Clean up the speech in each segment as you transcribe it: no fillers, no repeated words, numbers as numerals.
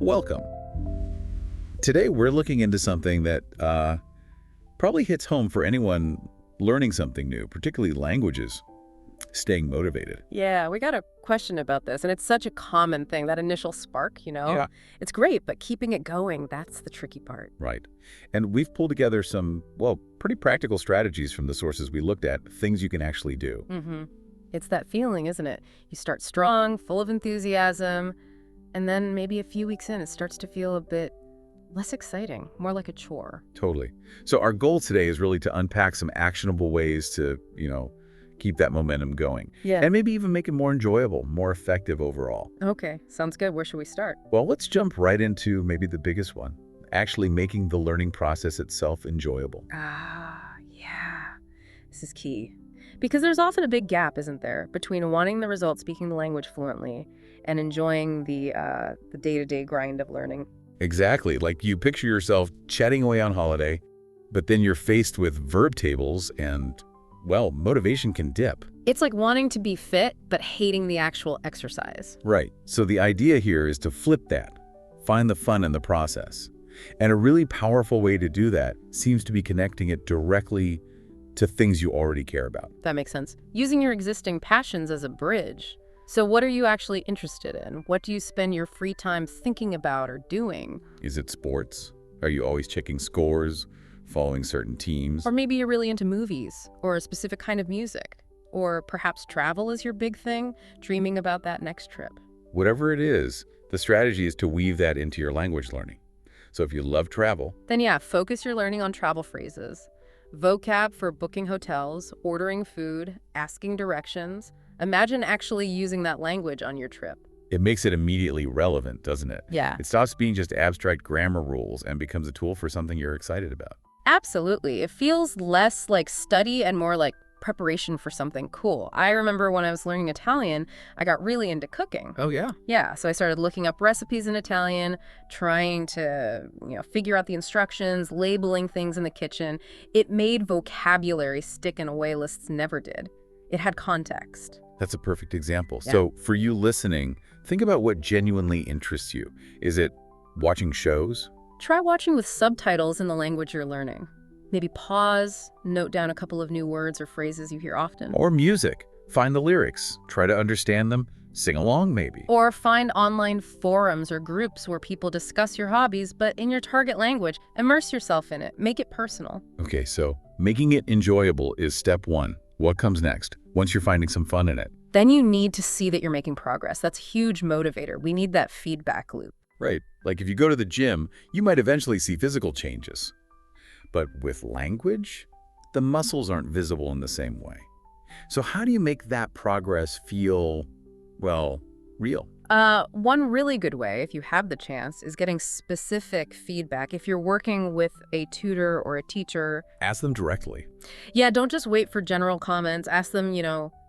Welcome. Today we're looking into something that probably hits home for anyone learning something new, particularly languages, staying motivated. Yeah, we got a question about this, and it's such a common thing, that initial spark, Yeah. It's great, but keeping it going, that's the tricky part. Right. And we've pulled together some, well, pretty practical strategies from the sources we looked at, things you can actually do. It's that feeling, isn't it? You start strong, full of enthusiasm, and then maybe a few weeks in, it starts to feel a bit less exciting, more like a chore. Totally. So our goal today is really to unpack some actionable ways to, keep that momentum going. Yeah. And maybe even make it more enjoyable, more effective overall. Okay, sounds good. Where should we start? Well, let's jump right into maybe the biggest one, actually making the learning process itself enjoyable. Yeah. This is key. Because there's often a big gap, isn't there, between wanting the result, speaking the language fluently, and enjoying the day-to-day grind of learning. Exactly. Like you picture yourself chatting away on holiday, but then you're faced with verb tables and, well, motivation can dip. It's like wanting to be fit, but hating the actual exercise. Right. So the idea here is to flip that, find the fun in the process. And a really powerful way to do that seems to be connecting it directly to things you already care about. That makes sense. Using your existing passions as a bridge. So what are you actually interested in? What do you spend your free time thinking about or doing? Is it sports? Are you always checking scores, following certain teams? Or maybe you're really into movies or a specific kind of music. Or perhaps travel is your big thing, dreaming about that next trip. Whatever it is, the strategy is to weave that into your language learning. So if you love travel, Then yeah, focus your learning on travel phrases. Vocab for booking hotels, ordering food, asking directions. Imagine actually using that language on your trip. it makes it immediately relevant, doesn't it? Yeah. It stops being just abstract grammar rules and becomes a tool for something you're excited about. Absolutely. It feels less like study and more like preparation for something cool. I remember when I was learning Italian, I got really into cooking. Oh, yeah. Yeah, so I started looking up recipes in Italian, trying to, figure out the instructions, labeling things in the kitchen. It made vocabulary stick in a way lists never did. It had context. That's a perfect example. Yeah. So for you listening, think about what genuinely interests you. Is it watching shows? Try watching with subtitles in the language you're learning. Maybe pause, note down a couple of new words or phrases you hear often. Or music? Find the lyrics. Try to understand them. Sing along, maybe. Or find online forums or groups where people discuss your hobbies, but in your target language. Immerse yourself in it. Make it personal. Okay, so making it enjoyable is step one. What comes next, once you're finding some fun in it? Then you need to see that you're making progress. That's a huge motivator. We need that feedback loop. Right. Like if you go to the gym, you might eventually see physical changes. But with language, the muscles aren't visible in the same way. So how do you make that progress feel, well, real? One really good way, if you have the chance, is getting specific feedback. If you're working with a tutor or a teacher, Ask them directly. yeah, don't just wait for general comments. Ask them,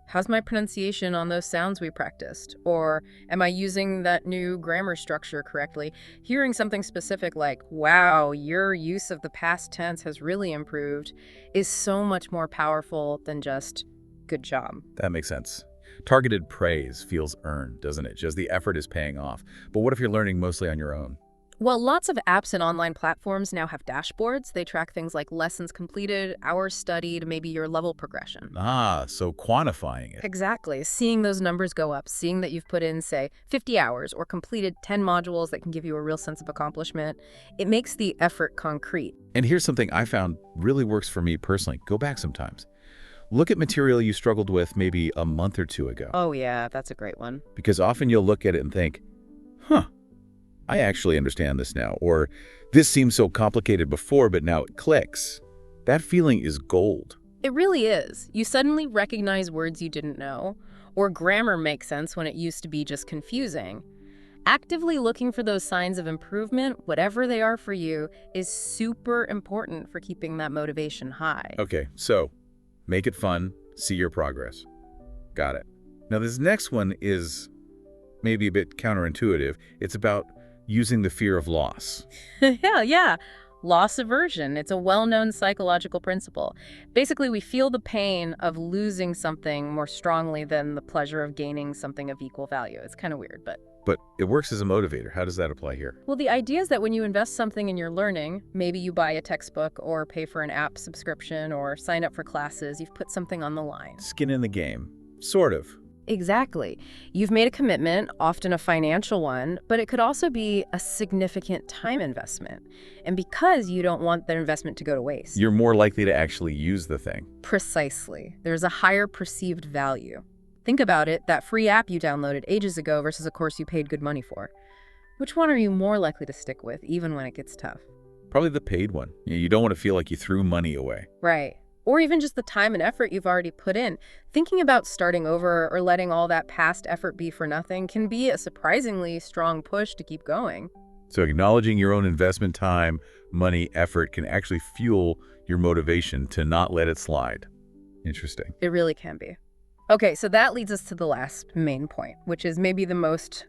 how's my pronunciation on those sounds we practiced? Or am I using that new grammar structure correctly? Hearing something specific like, wow, your use of the past tense has really improved, is so much more powerful than just good job. That makes sense. Targeted praise feels earned, doesn't it? Just the effort is paying off. But what if you're learning mostly on your own? Well, lots of apps and online platforms now have dashboards. They track things like lessons completed, hours studied, maybe your level progression. So quantifying it. Exactly. Seeing those numbers go up, seeing that you've put in, say, 50 hours or completed 10 modules that can give you a real sense of accomplishment, it makes the effort concrete. And here's something I found really works for me personally. Go back sometimes. Look at material you struggled with maybe a month or two ago. Oh, yeah, that's a great one. Because often you'll look at it and think, I actually understand this now. Or this seemed so complicated before, but now it clicks. That feeling is gold. It really is. You suddenly recognize words you didn't know, or grammar makes sense when it used to be just confusing. Actively looking for those signs of improvement, whatever they are for you, is super important for keeping that motivation high. Okay, so make it fun, see your progress. Got it. Now this next one is maybe a bit counterintuitive. It's about using the fear of loss. Yeah. Loss aversion. It's a well-known psychological principle. Basically, we feel the pain of losing something more strongly than the pleasure of gaining something of equal value. It's kind of weird, but... But it works as a motivator. How does that apply here? Well, the idea is that when you invest something in your learning, maybe you buy a textbook or pay for an app subscription or sign up for classes, you've put something on the line. Skin in the game. Sort of. Exactly. You've made a commitment, often a financial one, but it could also be a significant time investment. And because you don't want that investment to go to waste. You're more likely to actually use the thing. Precisely. There's a higher perceived value. Think about it, that free app you downloaded ages ago versus a course you paid good money for. Which one are you more likely to stick with, even when it gets tough? Probably the paid one. You don't want to feel like you threw money away. Right. Or even just the time and effort you've already put in. Thinking about starting over or letting all that past effort be for nothing can be a surprisingly strong push to keep going. So acknowledging your own investment time, money, effort can actually fuel your motivation to not let it slide. Interesting. It really can be. Okay, so that leads us to the last main point, which is maybe the most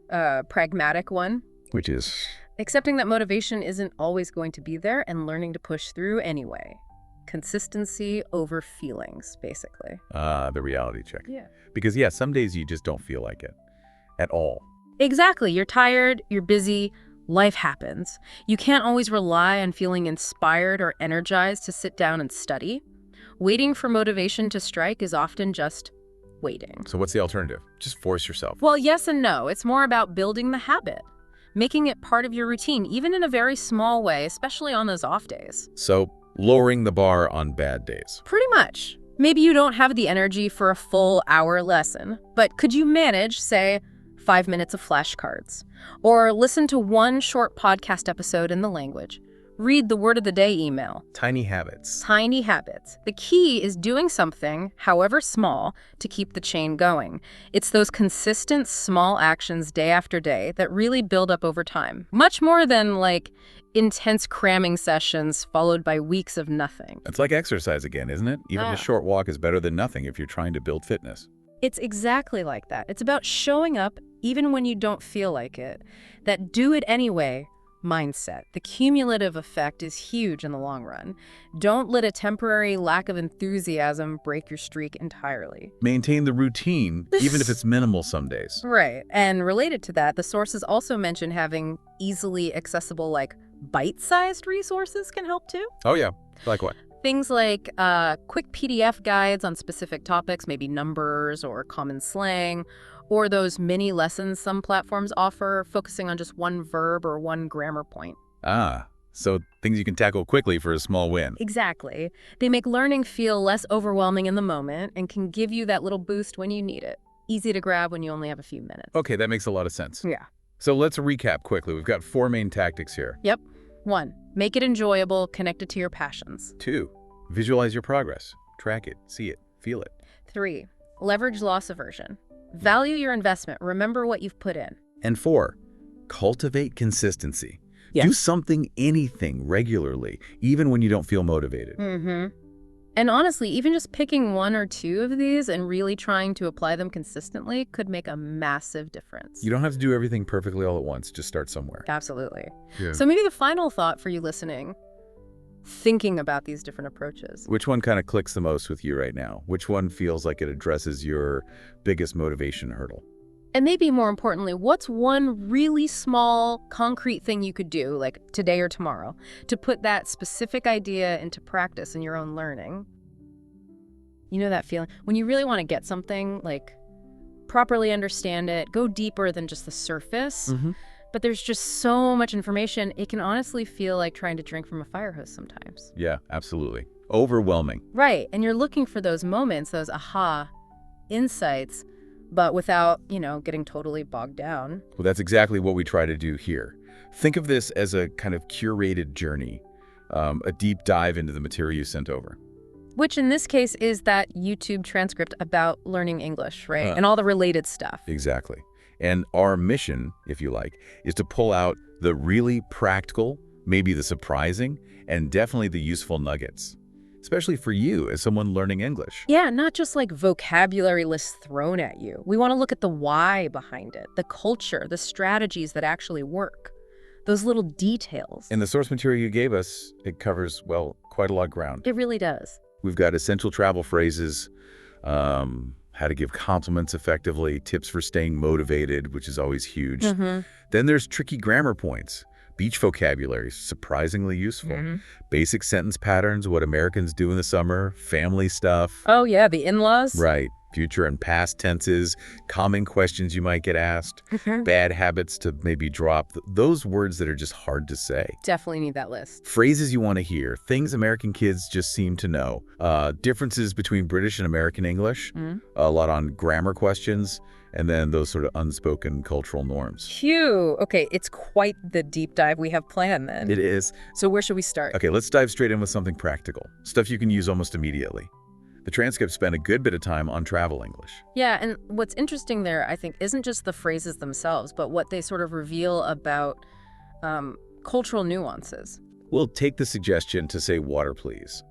pragmatic one. Which is? Accepting that motivation isn't always going to be there and learning to push through anyway. Consistency over feelings, basically. The reality check. Yeah. Because, some days you just don't feel like it at all. Exactly. You're tired, you're busy, life happens. You can't always rely on feeling inspired or energized to sit down and study. Waiting for motivation to strike is often just waiting. So what's the alternative? Just force yourself. Well, yes and no. It's more about building the habit, making it part of your routine, even in a very small way, especially on those off days. So lowering the bar on bad days. Pretty much. Maybe you don't have the energy for a full hour lesson, but could you manage, say, 5 minutes of flashcards? Or listen to one short podcast episode in the language? Read the word of the day email. Tiny habits. Tiny habits. The key is doing something, however small, to keep the chain going. It's those consistent small actions day after day that really build up over time. Much more than, intense cramming sessions followed by weeks of nothing. It's like exercise again, isn't it? Even a short walk is better than nothing if you're trying to build fitness. It's exactly like that. It's about showing up even when you don't feel like it. That do it anyway mindset. The cumulative effect is huge in the long run. Don't let a temporary lack of enthusiasm break your streak entirely. Maintain the routine, even if it's minimal some days. Right. And related to that, the sources also mention having easily accessible, bite-sized resources can help too. Oh, yeah. Like what? Things like quick PDF guides on specific topics, maybe numbers or common slang, or those mini lessons some platforms offer, focusing on just one verb or one grammar point. So things you can tackle quickly for a small win. Exactly. They make learning feel less overwhelming in the moment and can give you that little boost when you need it. Easy to grab when you only have a few minutes. Okay, that makes a lot of sense. Yeah. So let's recap quickly. We've got 4 main tactics here. Yep. 1, make it enjoyable, connected to your passions. 2, visualize your progress. Track it, see it, feel it. 3, leverage loss aversion. Value your investment. Remember what you've put in. And 4, cultivate consistency. Yeah. Do something, anything, regularly, even when you don't feel motivated. And honestly, even just picking 1 or 2 of these and really trying to apply them consistently could make a massive difference. You don't have to do everything perfectly all at once. Just start somewhere. Absolutely. Yeah. So maybe the final thought for you listening, thinking about these different approaches. Which one kind of clicks the most with you right now? Which one feels like it addresses your biggest motivation hurdle? And maybe more importantly, what's one really small, concrete thing you could do, like today or tomorrow, to put that specific idea into practice in your own learning? You know that feeling? When you really want to get something, properly understand it, go deeper than just the surface, but there's just so much information, it can honestly feel like trying to drink from a fire hose sometimes. Yeah, absolutely. Overwhelming. Right, and you're looking for those moments, those aha insights, but without, getting totally bogged down. Well, that's exactly what we try to do here. Think of this as a kind of curated journey, a deep dive into the material you sent over. Which in this case is that YouTube transcript about learning English, right? And all the related stuff. Exactly. And our mission, if you like, is to pull out the really practical, maybe the surprising, and definitely the useful nuggets. Especially for you as someone learning English. Yeah, not just vocabulary lists thrown at you. We want to look at the why behind it, the culture, the strategies that actually work. those little details. In the source material you gave us, it covers, well, quite a lot of ground. It really does. We've got essential travel phrases, how to give compliments effectively, tips for staying motivated, which is always huge. Then there's tricky grammar points, beach vocabulary, surprisingly useful, basic sentence patterns, what Americans do in the summer, family stuff. Oh, yeah, the in-laws? Right. Future and past tenses, common questions you might get asked, bad habits to maybe drop, those words that are just hard to say. Definitely need that list. Phrases you want to hear, things American kids just seem to know, differences between British and American English, a lot on grammar questions, and then those sort of unspoken cultural norms. Phew. Okay, it's quite the deep dive we have planned then. It is. So where should we start? Okay, let's dive straight in with something practical, stuff you can use almost immediately. The transcript spent a good bit of time on travel English. Yeah, and what's interesting there, I think, isn't just the phrases themselves, but what they sort of reveal about cultural nuances. We'll take the suggestion to say water, please,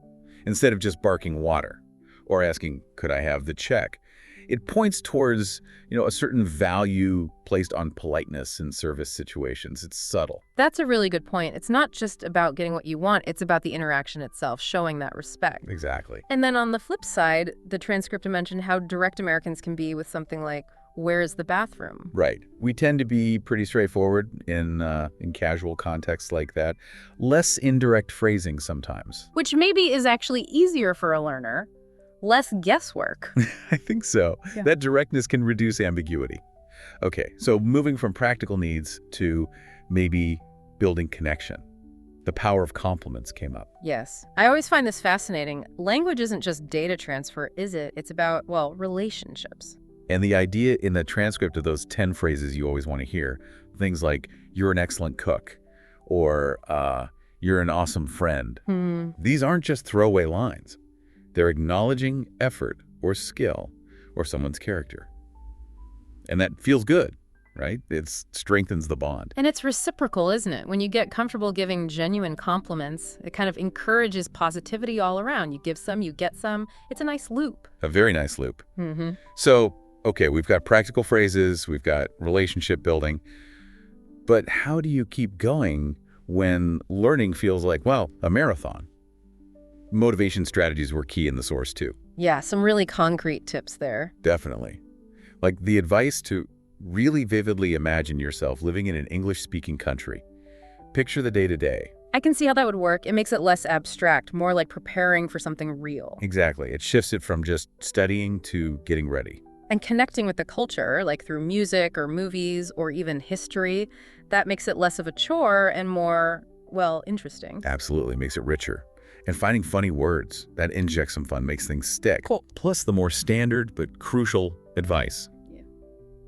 instead of just barking water or asking, could I have the check? It points towards, a certain value placed on politeness in service situations. It's subtle. That's a really good point. It's not just about getting what you want, it's about the interaction itself, showing that respect. Exactly. And then on the flip side, the transcript mentioned how direct Americans can be with something like, where is the bathroom? Right. We tend to be pretty straightforward in casual contexts like that. Less indirect phrasing sometimes. Which maybe is actually easier for a learner. Less guesswork. I think so. Yeah. That directness can reduce ambiguity. Okay, so moving from practical needs to maybe building connection. The power of compliments came up. Yes. I always find this fascinating. Language isn't just data transfer, is it? It's about, well, relationships. And the idea in the transcript of those 10 phrases you always want to hear, things like, you're an excellent cook, or you're an awesome friend. These aren't just throwaway lines. They're acknowledging effort or skill or someone's character. And that feels good, right? It strengthens the bond. And it's reciprocal, isn't it? When you get comfortable giving genuine compliments, it kind of encourages positivity all around. You give some, you get some. It's a nice loop. A very nice loop. So, okay, we've got practical phrases, we've got relationship building, but how do you keep going when learning feels like, well, a marathon? Motivation strategies were key in the source too. Yeah, some really concrete tips there. Definitely. Like the advice to really vividly imagine yourself living in an English-speaking country. Picture the day-to-day. I can see how that would work. It makes it less abstract, more like preparing for something real. Exactly. It shifts it from just studying to getting ready. And connecting with the culture, like through music or movies or even history, that makes it less of a chore and more, well, interesting. Absolutely. Makes it richer. And finding funny words, that injects some fun, makes things stick. Cool. Plus the more standard but crucial advice. Yeah.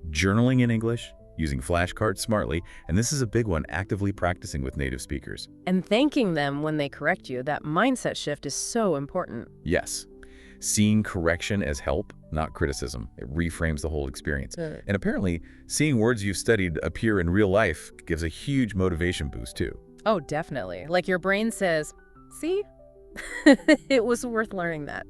Journaling in English, using flashcards smartly, and this is a big one, actively practicing with native speakers. And thanking them when they correct you. That mindset shift is so important. Yes. Seeing correction as help, not criticism. It reframes the whole experience. And apparently, seeing words you've studied appear in real life gives a huge motivation boost too. Oh, definitely. Like your brain says, see? It was worth learning that.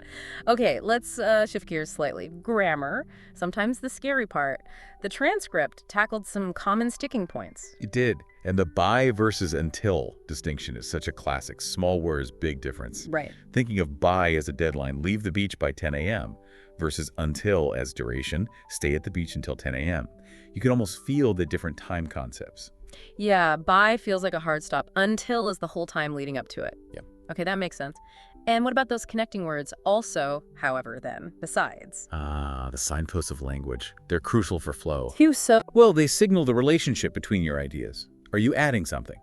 Okay, let's shift gears slightly. Grammar, sometimes the scary part. The transcript tackled some common sticking points. It did. And the by versus until distinction is such a classic. Small words, big difference. Right. Thinking of by as a deadline, leave the beach by 10 a.m. versus until as duration, stay at the beach until 10 a.m. You can almost feel the different time concepts. Yeah, by feels like a hard stop. Until is the whole time leading up to it. Yep. Okay, that makes sense. And what about those connecting words? Also, however, then, besides. The signposts of language. They're crucial for flow. So. Well, they signal the relationship between your ideas. Are you adding something?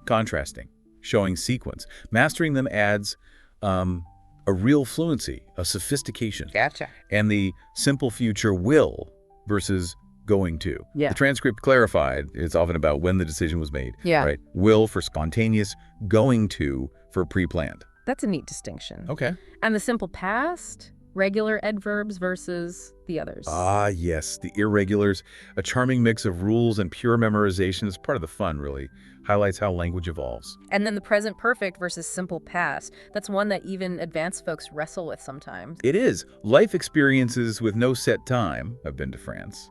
Contrasting, showing sequence. Mastering them adds a real fluency, a sophistication. Gotcha. And the simple future will versus going to. Yeah. The transcript clarified it's often about when the decision was made. Yeah. Right? Will for spontaneous, going to for pre-planned. That's a neat distinction. Okay. And the simple past, regular adverbs versus the others. Yes, the irregulars, a charming mix of rules and pure memorization is part of the fun, really. Highlights how language evolves. And then the present perfect versus simple past. That's one that even advanced folks wrestle with sometimes. It is. Life experiences with no set time, I've been to France,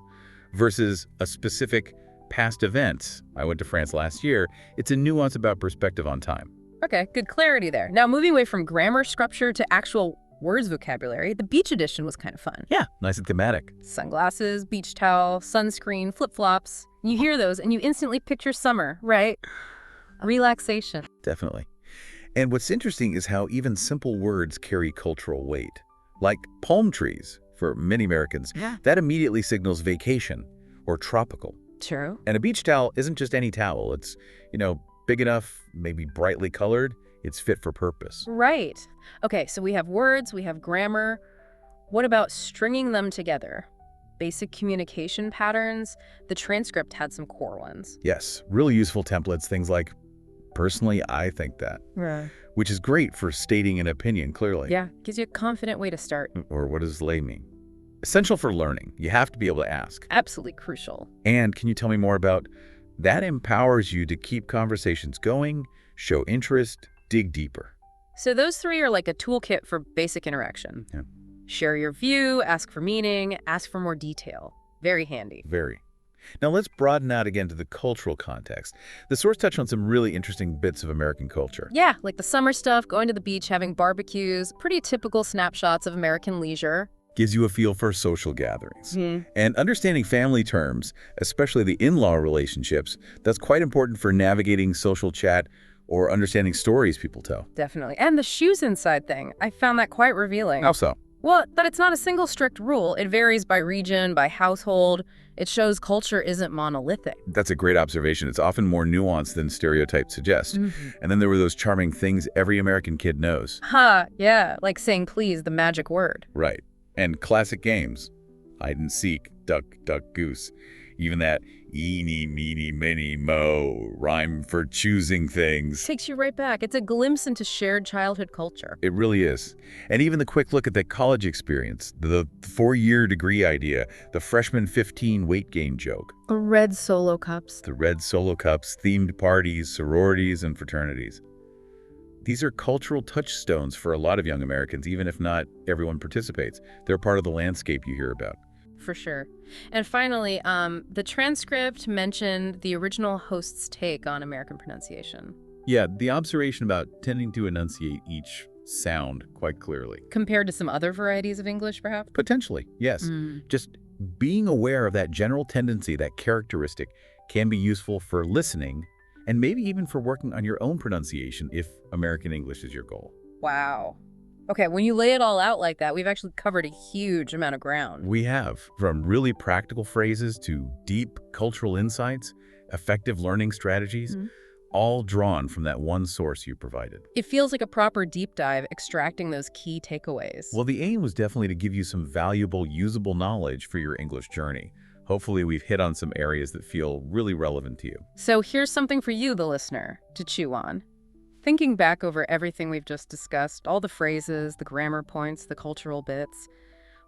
versus a specific past events. I went to France last year. It's a nuance about perspective on time. Okay, good clarity there. Now, moving away from grammar structure to actual words vocabulary, the beach edition was kind of fun. Yeah, nice and thematic. Sunglasses, beach towel, sunscreen, flip-flops. You hear those and you instantly picture summer, right? Relaxation. Definitely. And what's interesting is how even simple words carry cultural weight. Like palm trees, for many Americans, that immediately signals vacation or tropical. True. And a beach towel isn't just any towel. It's, big enough, maybe brightly colored. It's fit for purpose. Right. Okay, so we have words, we have grammar. What about stringing them together? Basic communication patterns. The transcript had some core ones. Yes, really useful templates, things like, personally, I think that. Right. Which is great for stating an opinion clearly. Yeah, gives you a confident way to start. Or what does lay mean? Essential for learning. You have to be able to ask. Absolutely crucial. And can you tell me more about that? Empowers you to keep conversations going, show interest, dig deeper. So those three are like a toolkit for basic interaction. Yeah. Share your view, ask for meaning, ask for more detail. Very handy. Very. Now let's broaden out again to the cultural context. The source touched on some really interesting bits of American culture. Yeah, like the summer stuff, going to the beach, having barbecues, pretty typical snapshots of American leisure. Gives you a feel for social gatherings. And understanding family terms, especially the in-law relationships, that's quite important for navigating social chat or understanding stories people tell. Definitely. And the shoes inside thing, I found that quite revealing. How so? Well, that it's not a single strict rule. It varies by region, by household. It shows culture isn't monolithic. That's a great observation. It's often more nuanced than stereotypes suggest. And then there were those charming things every American kid knows. Yeah, like saying please, the magic word. Right. And classic games. Hide and seek, duck, duck, goose. Even that eeny, meeny, miny, mo rhyme for choosing things. Takes you right back. It's a glimpse into shared childhood culture. It really is. And even the quick look at the college experience, the 4-year degree idea, the freshman 15 weight gain joke. The red solo cups. The red solo cups, themed parties, sororities, and fraternities. These are cultural touchstones for a lot of young Americans, even if not everyone participates. They're part of the landscape you hear about. For sure. And finally, the transcript mentioned the original host's take on American pronunciation. Yeah, the observation about tending to enunciate each sound quite clearly. Compared to some other varieties of English, perhaps? Potentially, yes. Just being aware of that general tendency, that characteristic, can be useful for listening and maybe even for working on your own pronunciation if American English is your goal. Wow. Okay, when you lay it all out like that, we've actually covered a huge amount of ground. We have, from really practical phrases to deep cultural insights, effective learning strategies, all drawn from that one source you provided. It feels like a proper deep dive, extracting those key takeaways. Well, the aim was definitely to give you some valuable, usable knowledge for your English journey. Hopefully, we've hit on some areas that feel really relevant to you. So here's something for you, the listener, to chew on. Thinking back over everything we've just discussed, all the phrases, the grammar points, the cultural bits,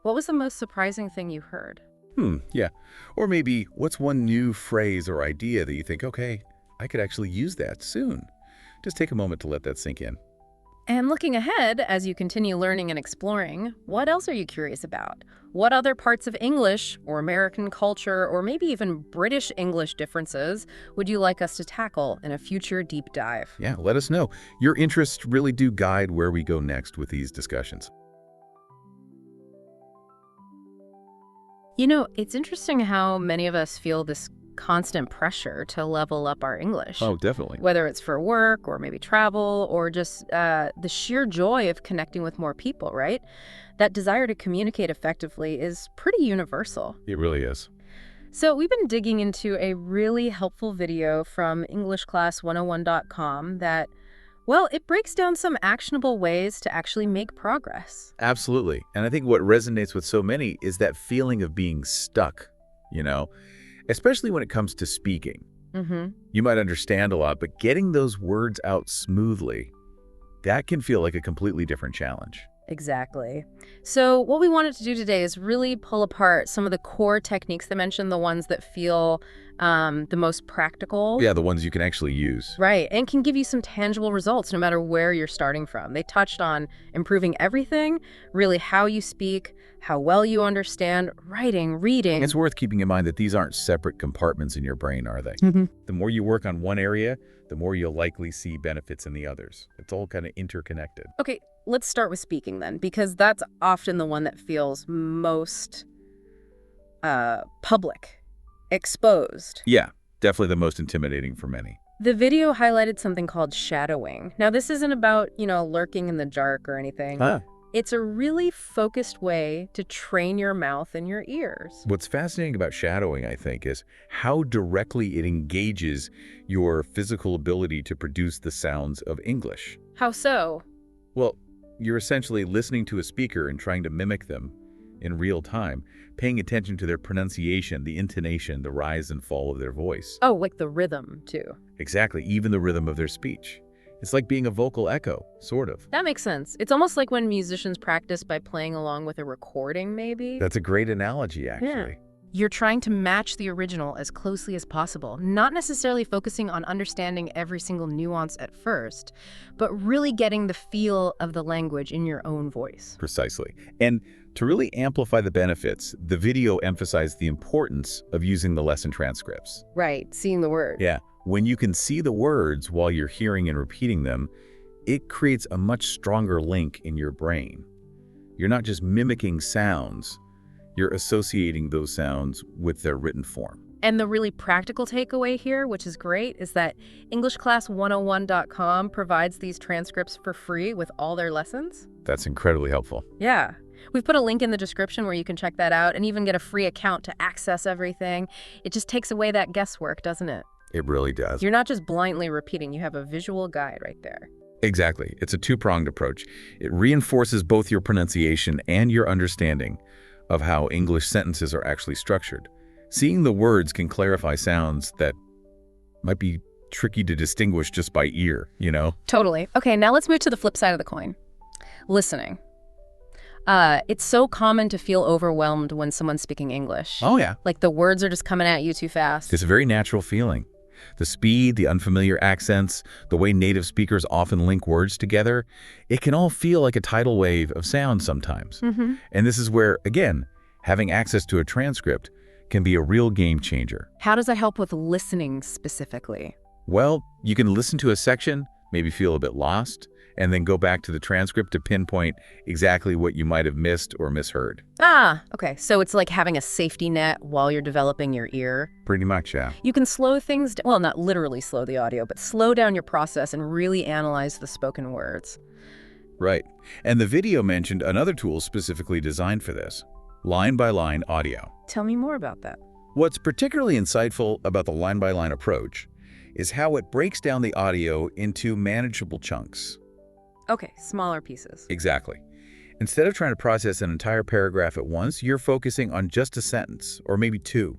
what was the most surprising thing you heard? Yeah. Or maybe, what's one new phrase or idea that you think, okay, I could actually use that soon? Just take a moment to let that sink in. And looking ahead, as you continue learning and exploring, what else are you curious about? What other parts of English, or American culture, or maybe even British English differences would you like us to tackle in a future deep dive? Yeah, let us know. Your interests really do guide where we go next with these discussions. You know, it's interesting how many of us feel this constant pressure to level up our English. Oh, definitely. Whether it's for work or maybe travel or just the sheer joy of connecting with more people, right? That desire to communicate effectively is pretty universal. It really is. So we've been digging into a really helpful video from EnglishClass101.com that, well, it breaks down some actionable ways to actually make progress. Absolutely. And I think what resonates with so many is that feeling of being stuck, especially when it comes to speaking. You might understand a lot, but getting those words out smoothly, that can feel like a completely different challenge. Exactly. So what we wanted to do today is really pull apart some of the core techniques they mentioned, the ones that feel the most practical. Yeah, the ones you can actually use. Right, and can give you some tangible results no matter where you're starting from. They touched on improving everything, really how you speak, how well you understand writing, reading. It's worth keeping in mind that these aren't separate compartments in your brain, are they? The more you work on one area, the more you'll likely see benefits in the others. It's all kind of interconnected. Okay, let's start with speaking then, because that's often the one that feels most public, exposed. Yeah, definitely the most intimidating for many. The video highlighted something called shadowing. Now, this isn't about, lurking in the dark or anything. It's a really focused way to train your mouth and your ears. What's fascinating about shadowing, I think, is how directly it engages your physical ability to produce the sounds of English. How so? Well, you're essentially listening to a speaker and trying to mimic them in real time, paying attention to their pronunciation, the intonation, the rise and fall of their voice. Oh, like the rhythm, too. Exactly, even the rhythm of their speech. It's like being a vocal echo, sort of. That makes sense. It's almost like when musicians practice by playing along with a recording, maybe. That's a great analogy, actually. Yeah. You're trying to match the original as closely as possible, not necessarily focusing on understanding every single nuance at first, but really getting the feel of the language in your own voice. Precisely. And to really amplify the benefits, the video emphasized the importance of using the lesson transcripts. Right, seeing the word. Yeah. When you can see the words while you're hearing and repeating them, it creates a much stronger link in your brain. You're not just mimicking sounds, you're associating those sounds with their written form. And the really practical takeaway here, which is great, is that EnglishClass101.com provides these transcripts for free with all their lessons. That's incredibly helpful. Yeah. We've put a link in the description where you can check that out and even get a free account to access everything. It just takes away that guesswork, doesn't it? It really does. You're not just blindly repeating, you have a visual guide right there. Exactly. It's a two-pronged approach. It reinforces both your pronunciation and your understanding of how English sentences are actually structured. Seeing the words can clarify sounds that might be tricky to distinguish just by ear, Totally. Okay, now let's move to the flip side of the coin. Listening. It's so common to feel overwhelmed when someone's speaking English. Oh, yeah. Like the words are just coming at you too fast. It's a very natural feeling. The speed, the unfamiliar accents, the way native speakers often link words together, it can all feel like a tidal wave of sound sometimes. And this is where, again, having access to a transcript can be a real game changer. How does that help with listening specifically? Well, you can listen to a section, maybe feel a bit lost, and then go back to the transcript to pinpoint exactly what you might have missed or misheard. Ah, okay. So it's like having a safety net while you're developing your ear. Pretty much, yeah. You can slow things down, well, not literally slow the audio, but slow down your process and really analyze the spoken words. Right. And the video mentioned another tool specifically designed for this, line-by-line audio. Tell me more about that. What's particularly insightful about the line-by-line approach is how it breaks down the audio into manageable chunks. Okay, smaller pieces. Exactly. Instead of trying to process an entire paragraph at once, you're focusing on just a sentence, or maybe two.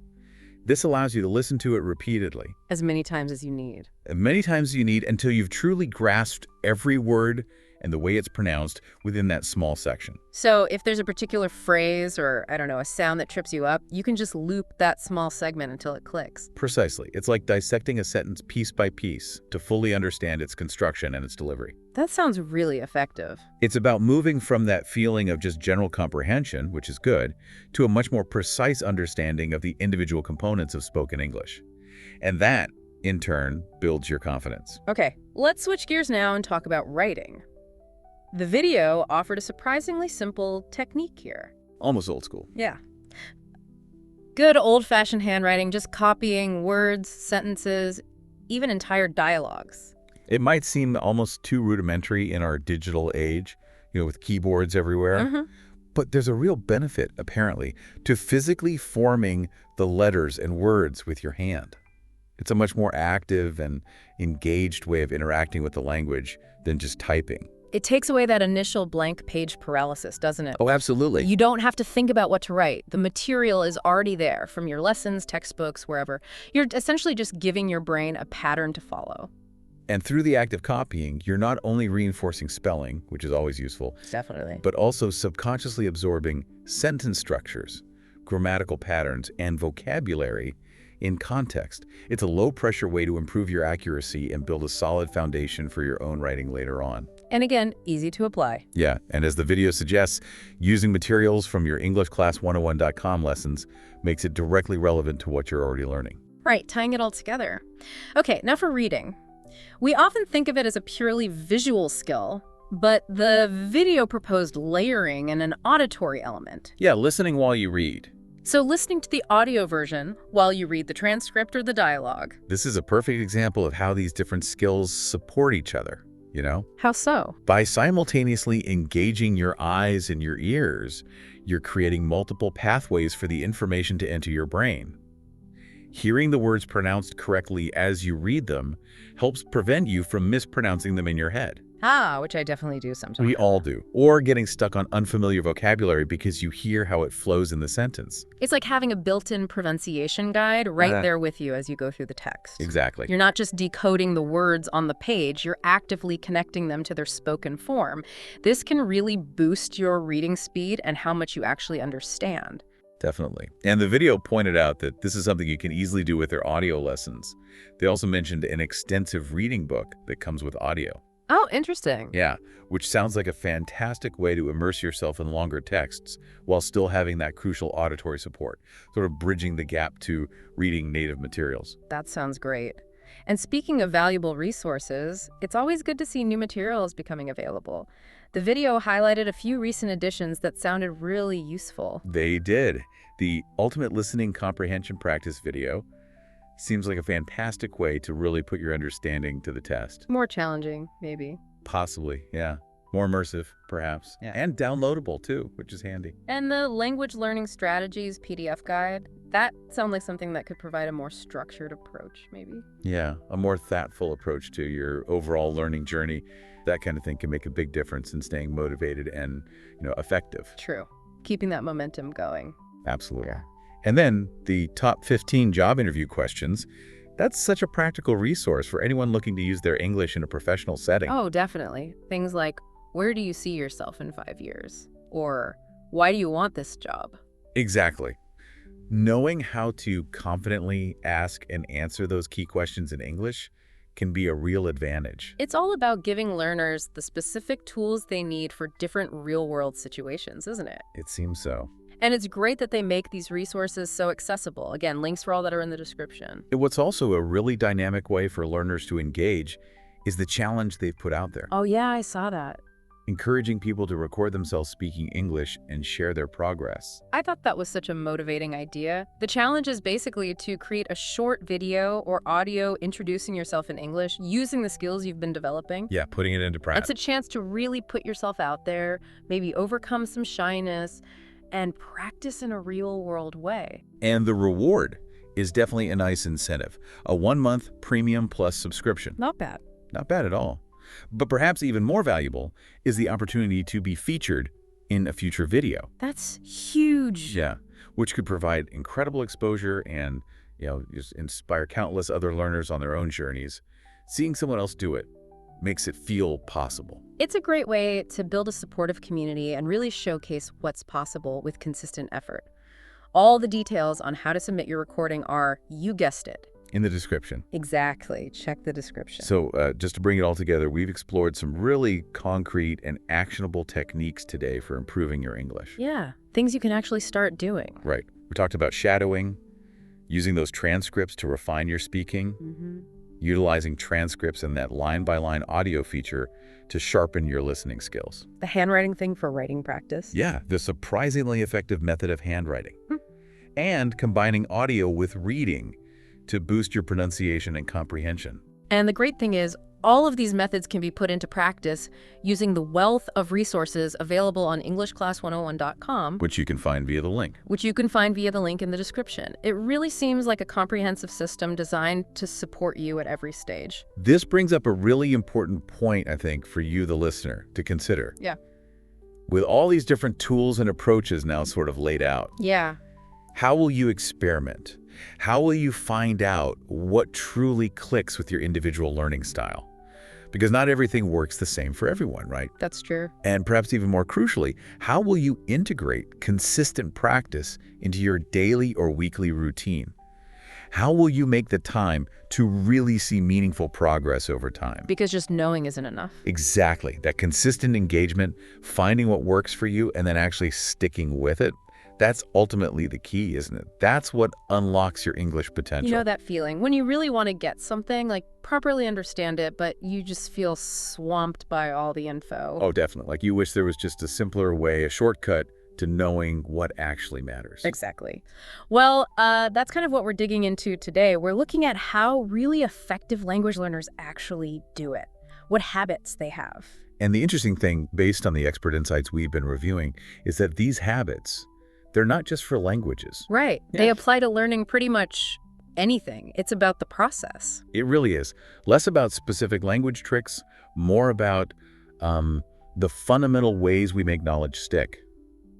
This allows you to listen to it repeatedly. As many times as you need. Many times as you need until you've truly grasped every word and the way it's pronounced within that small section. So if there's a particular phrase or, I don't know, a sound that trips you up, you can just loop that small segment until it clicks. Precisely. It's like dissecting a sentence piece by piece to fully understand its construction and its delivery. That sounds really effective. It's about moving from that feeling of just general comprehension, which is good, to a much more precise understanding of the individual components of spoken English. And that, in turn, builds your confidence. Okay, let's switch gears now and talk about writing. The video offered a surprisingly simple technique here. Almost old school. Yeah. Good old-fashioned handwriting, just copying words, sentences, even entire dialogues. It might seem almost too rudimentary in our digital age, with keyboards everywhere. But there's a real benefit, apparently, to physically forming the letters and words with your hand. It's a much more active and engaged way of interacting with the language than just typing. It takes away that initial blank page paralysis, doesn't it? Oh, absolutely. You don't have to think about what to write. The material is already there from your lessons, textbooks, wherever. You're essentially just giving your brain a pattern to follow. And through the act of copying, you're not only reinforcing spelling, which is always useful, Definitely. but also subconsciously absorbing sentence structures, grammatical patterns, and vocabulary in context. It's a low-pressure way to improve your accuracy and build a solid foundation for your own writing later on. And again, easy to apply. Yeah, and as the video suggests, using materials from your EnglishClass101.com lessons makes it directly relevant to what you're already learning. Right, tying it all together. Okay, now for reading. We often think of it as a purely visual skill, but the video proposed layering and an auditory element. Yeah, listening while you read. So listening to the audio version while you read the transcript or the dialogue. This is a perfect example of how these different skills support each other, you know? How so? By simultaneously engaging your eyes and your ears, you're creating multiple pathways for the information to enter your brain. Hearing the words pronounced correctly as you read them helps prevent you from mispronouncing them in your head. Ah, which I definitely do sometimes. We all do. Or getting stuck on unfamiliar vocabulary because you hear how it flows in the sentence. It's like having a built-in pronunciation guide right there with you as you go through the text. Exactly. You're not just decoding the words on the page, you're actively connecting them to their spoken form. This can really boost your reading speed and how much you actually understand. Definitely. And the video pointed out that this is something you can easily do with their audio lessons. They also mentioned an extensive reading book that comes with audio. Oh, interesting. Yeah, which sounds like a fantastic way to immerse yourself in longer texts while still having that crucial auditory support, sort of bridging the gap to reading native materials. That sounds great. And speaking of valuable resources, it's always good to see new materials becoming available. The video highlighted a few recent additions that sounded really useful. They did. The Ultimate Listening Comprehension Practice video seems like a fantastic way to really put your understanding to the test. More challenging, maybe. Possibly, yeah. More immersive, perhaps. Yeah. And downloadable, too, which is handy. And the Language Learning Strategies PDF guide, that sounds like something that could provide a more structured approach, maybe. Yeah, a more thoughtful approach to your overall learning journey. That kind of thing can make a big difference in staying motivated and, effective. True. Keeping that momentum going. Absolutely. Yeah. And then the top 15 job interview questions. That's such a practical resource for anyone looking to use their English in a professional setting. Oh, definitely. Things like, where do you see yourself in 5 years? Or, why do you want this job? Exactly. Knowing how to confidently ask and answer those key questions in English can be a real advantage. It's all about giving learners the specific tools they need for different real-world situations, isn't it? It seems so. And it's great that they make these resources so accessible. Again, links for all that are in the description. What's also a really dynamic way for learners to engage is the challenge they've put out there. Oh yeah, I saw that. Encouraging people to record themselves speaking English and share their progress. I thought that was such a motivating idea. The challenge is basically to create a short video or audio introducing yourself in English using the skills you've been developing. Yeah, putting it into practice. It's a chance to really put yourself out there, maybe overcome some shyness, and practice in a real-world way. And the reward is definitely a nice incentive. A 1-month premium plus subscription. Not bad. Not bad at all. But perhaps even more valuable is the opportunity to be featured in a future video. That's huge. Yeah, which could provide incredible exposure and, just inspire countless other learners on their own journeys. Seeing someone else do it makes it feel possible. It's a great way to build a supportive community and really showcase what's possible with consistent effort. All the details on how to submit your recording are, you guessed it, in the description. Exactly. Check the description. So just to bring it all together, we've explored some really concrete and actionable techniques today for improving your English. Yeah, things you can actually start doing. Right. We talked about shadowing, using those transcripts to refine your speaking, utilizing transcripts and that line-by-line audio feature to sharpen your listening skills. The handwriting thing for writing practice. Yeah, the surprisingly effective method of handwriting. And combining audio with reading to boost your pronunciation and comprehension. And the great thing is, all of these methods can be put into practice using the wealth of resources available on EnglishClass101.com, which you can find via the link. In the description. It really seems like a comprehensive system designed to support you at every stage. This brings up a really important point, I think, for you, the listener, to consider. Yeah. With all these different tools and approaches now sort of laid out. Yeah. How will you experiment? How will you find out what truly clicks with your individual learning style? because not everything works the same for everyone, right? That's true. And perhaps even more crucially, how will you integrate consistent practice into your daily or weekly routine? How will you make the time to really see meaningful progress over time? Because just knowing isn't enough. Exactly. That consistent engagement, finding what works for you, and then actually sticking with it, that's ultimately the key, isn't it? That's what unlocks your English potential. You know that feeling when you really want to get something, like properly understand it, but you just feel swamped by all the info. Oh, definitely. Like you wish there was just a simpler way, a shortcut to knowing what actually matters. Exactly. Well, that's kind of what we're digging into today. We're looking at how really effective language learners actually do it, what habits they have. And the interesting thing, based on the expert insights we've been reviewing, is that these habits, they're not just for languages. Right. Yeah. They apply to learning pretty much anything. It's about the process. It really is. Less about specific language tricks, more about the fundamental ways we make knowledge stick.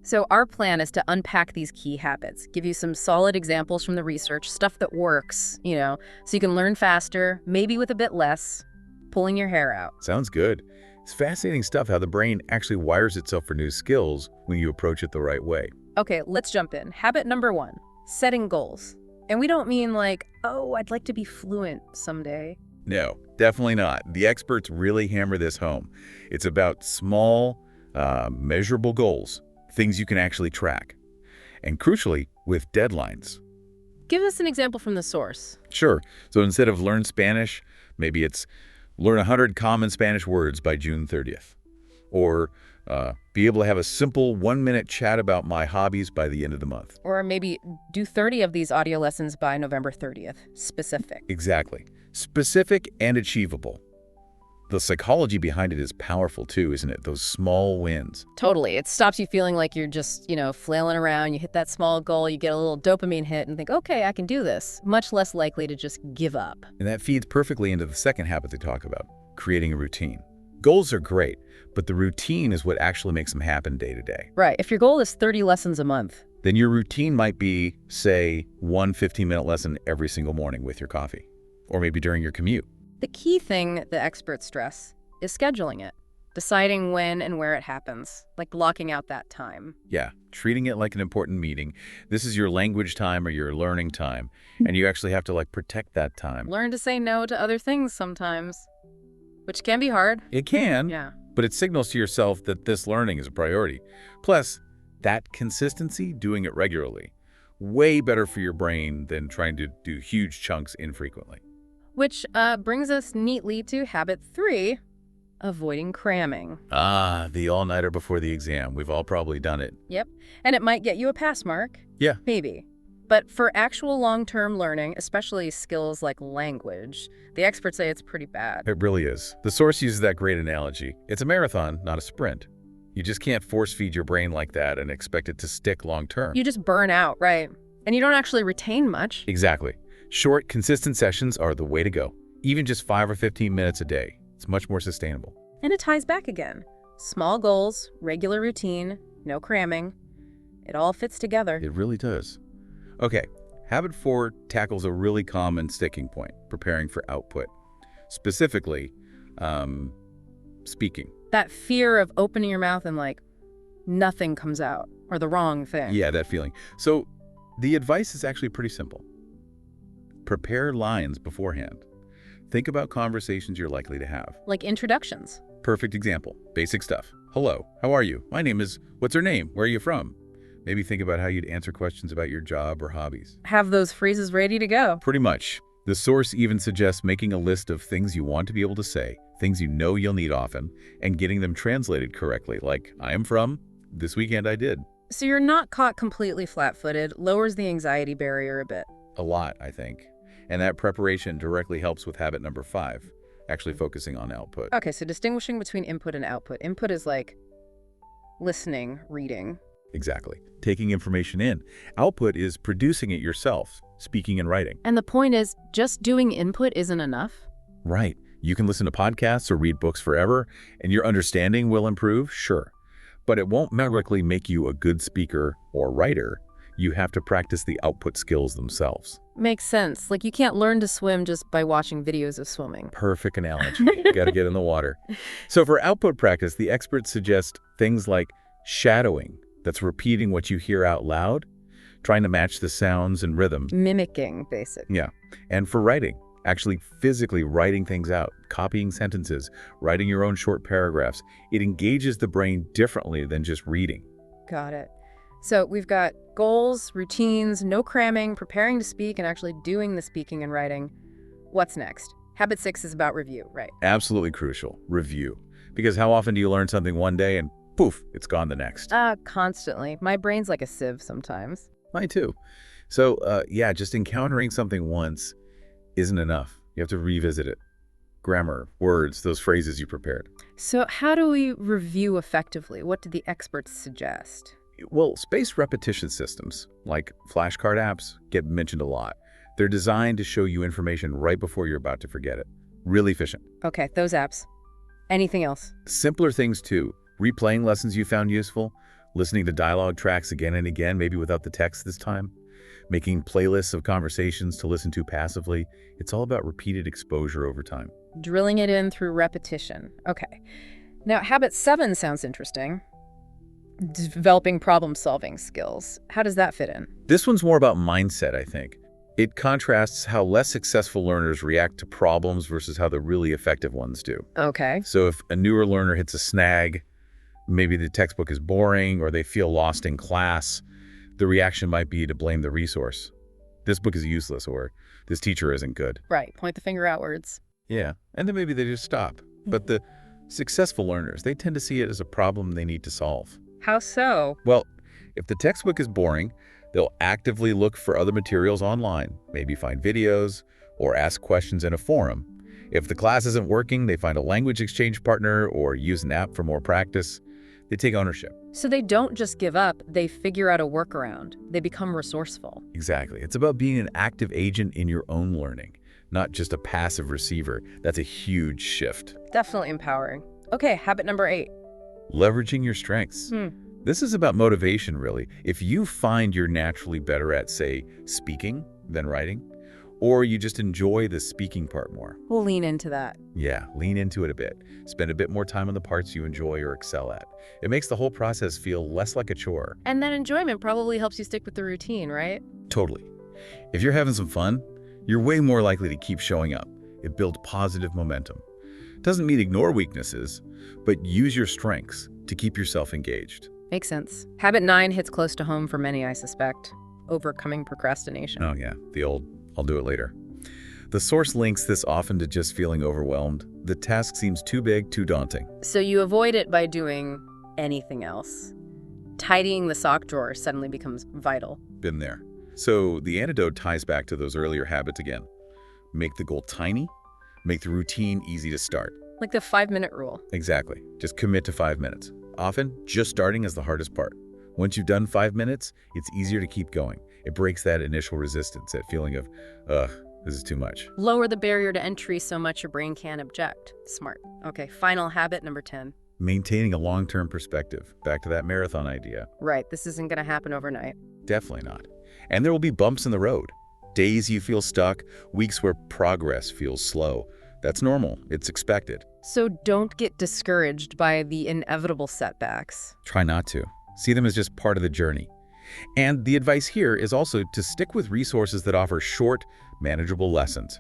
So our plan is to unpack these key habits, give you some solid examples from the research, stuff that works, so you can learn faster, maybe with a bit less, pulling your hair out. Sounds good. It's fascinating stuff how the brain actually wires itself for new skills when you approach it the right way. Okay, let's jump in. Habit number 1, setting goals. And we don't mean like, oh, I'd like to be fluent someday. No, definitely not. The experts really hammer this home. It's about small, measurable goals, things you can actually track. And crucially, with deadlines. Give us an example from the source. Sure. So instead of learn Spanish, maybe it's learn 100 common Spanish words by June 30th. Or be able to have a simple 1-minute chat about my hobbies by the end of the month. Or maybe do 30 of these audio lessons by November 30th. Specific. Exactly. Specific and achievable. The psychology behind it is powerful too, isn't it? Those small wins. Totally. It stops you feeling like you're just, flailing around. You hit that small goal, you get a little dopamine hit and think, okay, I can do this. Much less likely to just give up. And that feeds perfectly into the second habit they talk about, creating a routine. Goals are great, but the routine is what actually makes them happen day to day. Right. If your goal is 30 lessons a month, then your routine might be, say, one 15-minute lesson every single morning with your coffee, or maybe during your commute. The key thing the experts stress is scheduling it, deciding when and where it happens, like blocking out that time. Yeah, treating it like an important meeting. This is your language time or your learning time, and you actually have to protect that time. Learn to say no to other things sometimes, which can be hard. It can, Yeah. But it signals to yourself that this learning is a priority. Plus, that consistency, doing it regularly, way better for your brain than trying to do huge chunks infrequently. Which brings us neatly to habit 3, avoiding cramming. Ah, the all-nighter before the exam. We've all probably done it. Yep. And it might get you a pass mark. Yeah. Maybe. But for actual long-term learning, especially skills like language, the experts say it's pretty bad. It really is. The source uses that great analogy. It's a marathon, not a sprint. You just can't force-feed your brain like that and expect it to stick long-term. You just burn out, right? And you don't actually retain much. Exactly. Short, consistent sessions are the way to go. Even just 5 or 15 minutes a day. It's much more sustainable. And it ties back again. Small goals, regular routine, no cramming. It all fits together. It really does. Okay, habit 4 tackles a really common sticking point, preparing for output. Specifically, speaking. That fear of opening your mouth and nothing comes out, or the wrong thing. Yeah, that feeling. So the advice is actually pretty simple. Prepare lines beforehand. Think about conversations you're likely to have. Like introductions. Perfect example. Basic stuff. Hello, how are you? My name is, what's her name? Where are you from? Maybe think about how you'd answer questions about your job or hobbies. Have those phrases ready to go. Pretty much. The source even suggests making a list of things you want to be able to say, things you know you'll need often, and getting them translated correctly, like, I am from, this weekend I did. So you're not caught completely flat-footed, lowers the anxiety barrier a bit. A lot, I think. And that preparation directly helps with habit number 5, actually focusing on output. Okay, so distinguishing between input and output. Input is like listening, reading. Exactly. Taking information in. Output is producing it yourself, speaking and writing. And the point is, just doing input isn't enough. Right. You can listen to podcasts or read books forever, and your understanding will improve, sure. But it won't magically make you a good speaker or writer. You have to practice the output skills themselves. Makes sense. Like you can't learn to swim just by watching videos of swimming. Perfect analogy. You got to get in the water. So for output practice, the experts suggest things like shadowing, that's repeating what you hear out loud, trying to match the sounds and rhythm. Mimicking, basically. Yeah. And for writing, actually physically writing things out, copying sentences, writing your own short paragraphs. It engages the brain differently than just reading. Got it. So we've got goals, routines, no cramming, preparing to speak, and actually doing the speaking and writing. What's next? Habit 6 is about review, right? Absolutely crucial. Review. Because how often do you learn something one day and poof, it's gone the next? Constantly. My brain's like a sieve sometimes. Mine too. So, yeah, just encountering something once isn't enough. You have to revisit it. Grammar, words, those phrases you prepared. So how do we review effectively? What do the experts suggest? Well, spaced repetition systems, like flashcard apps, get mentioned a lot. They're designed to show you information right before you're about to forget it. Really efficient. Okay, those apps. Anything else? Simpler things too. Replaying lessons you found useful, listening to dialogue tracks again and again, maybe without the text this time, making playlists of conversations to listen to passively. It's all about repeated exposure over time. Drilling it in through repetition. Okay. Now, habit 7 sounds interesting. Developing problem-solving skills. How does that fit in? This one's more about mindset, I think. It contrasts how less successful learners react to problems versus how the really effective ones do. Okay. So if a newer learner hits a snag, maybe the textbook is boring or they feel lost in class, the reaction might be to blame the resource. This book is useless, or this teacher isn't good. Right. Point the finger outwards. Yeah, and then maybe they just stop. But the successful learners, they tend to see it as a problem they need to solve. How so? Well, if the textbook is boring, they'll actively look for other materials online, maybe find videos or ask questions in a forum. If the class isn't working, they find a language exchange partner or use an app for more practice. They take ownership. So they don't just give up, they figure out a workaround. They become resourceful. Exactly. It's about being an active agent in your own learning, not just a passive receiver. That's a huge shift. Definitely empowering. Okay, habit number 8. Leveraging your strengths. This is about motivation, really. If you find you're naturally better at, say, speaking than writing, or you just enjoy the speaking part more. We'll lean into that. Yeah, lean into it a bit. Spend a bit more time on the parts you enjoy or excel at. It makes the whole process feel less like a chore. And that enjoyment probably helps you stick with the routine, right? Totally. If you're having some fun, you're way more likely to keep showing up. It builds positive momentum. Doesn't mean ignore weaknesses, but use your strengths to keep yourself engaged. Makes sense. Habit 9 hits close to home for many, I suspect. Overcoming procrastination. Oh yeah, the old, I'll do it later. The source links this often to just feeling overwhelmed. The task seems too big, too daunting. So you avoid it by doing anything else. Tidying the sock drawer suddenly becomes vital. Been there. So the antidote ties back to those earlier habits again. Make the goal tiny, make the routine easy to start. Like the 5-minute rule. Exactly. Just commit to 5 minutes. Often, just starting is the hardest part. Once you've done 5 minutes, it's easier to keep going. It breaks that initial resistance, that feeling of, ugh, this is too much. Lower the barrier to entry so much your brain can't object. Smart. Okay, final habit number 10. Maintaining a long-term perspective. Back to that marathon idea. Right, this isn't going to happen overnight. Definitely not. And there will be bumps in the road. Days you feel stuck, weeks where progress feels slow. That's normal. It's expected. So don't get discouraged by the inevitable setbacks. Try not to. See them as just part of the journey. And the advice here is also to stick with resources that offer short, manageable lessons.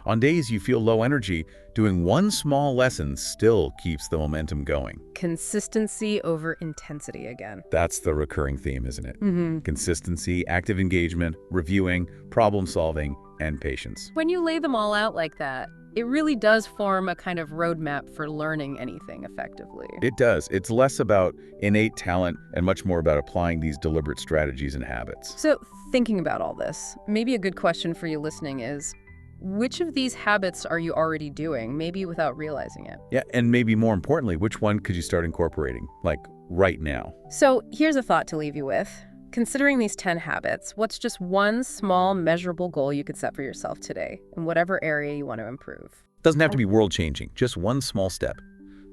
On days you feel low energy, doing one small lesson still keeps the momentum going. Consistency over intensity again. That's the recurring theme, isn't it? Mm-hmm. Consistency, active engagement, reviewing, problem solving, and patience. When you lay them all out like that, it really does form a kind of roadmap for learning anything effectively. It does. It's less about innate talent and much more about applying these deliberate strategies and habits. So thinking about all this, maybe a good question for you listening is, which of these habits are you already doing, maybe without realizing it? Yeah, and maybe more importantly, which one could you start incorporating, like right now? So here's a thought to leave you with. Considering these 10 habits, what's just one small, measurable goal you could set for yourself today in whatever area you want to improve? Doesn't have to be world-changing, just one small step.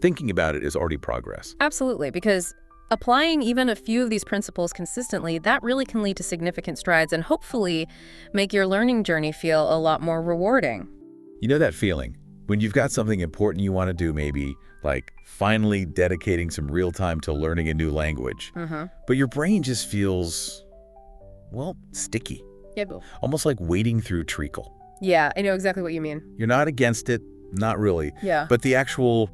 Thinking about it is already progress. Absolutely, because Applying even a few of these principles consistently, that really can lead to significant strides and hopefully make your learning journey feel a lot more rewarding. You know that feeling when you've got something important you want to do, maybe like finally dedicating some real time to learning a new language, but your brain just feels, well, sticky, almost like wading through treacle. Yeah, I know exactly what you mean. You're not against it, not really. Yeah. But the actual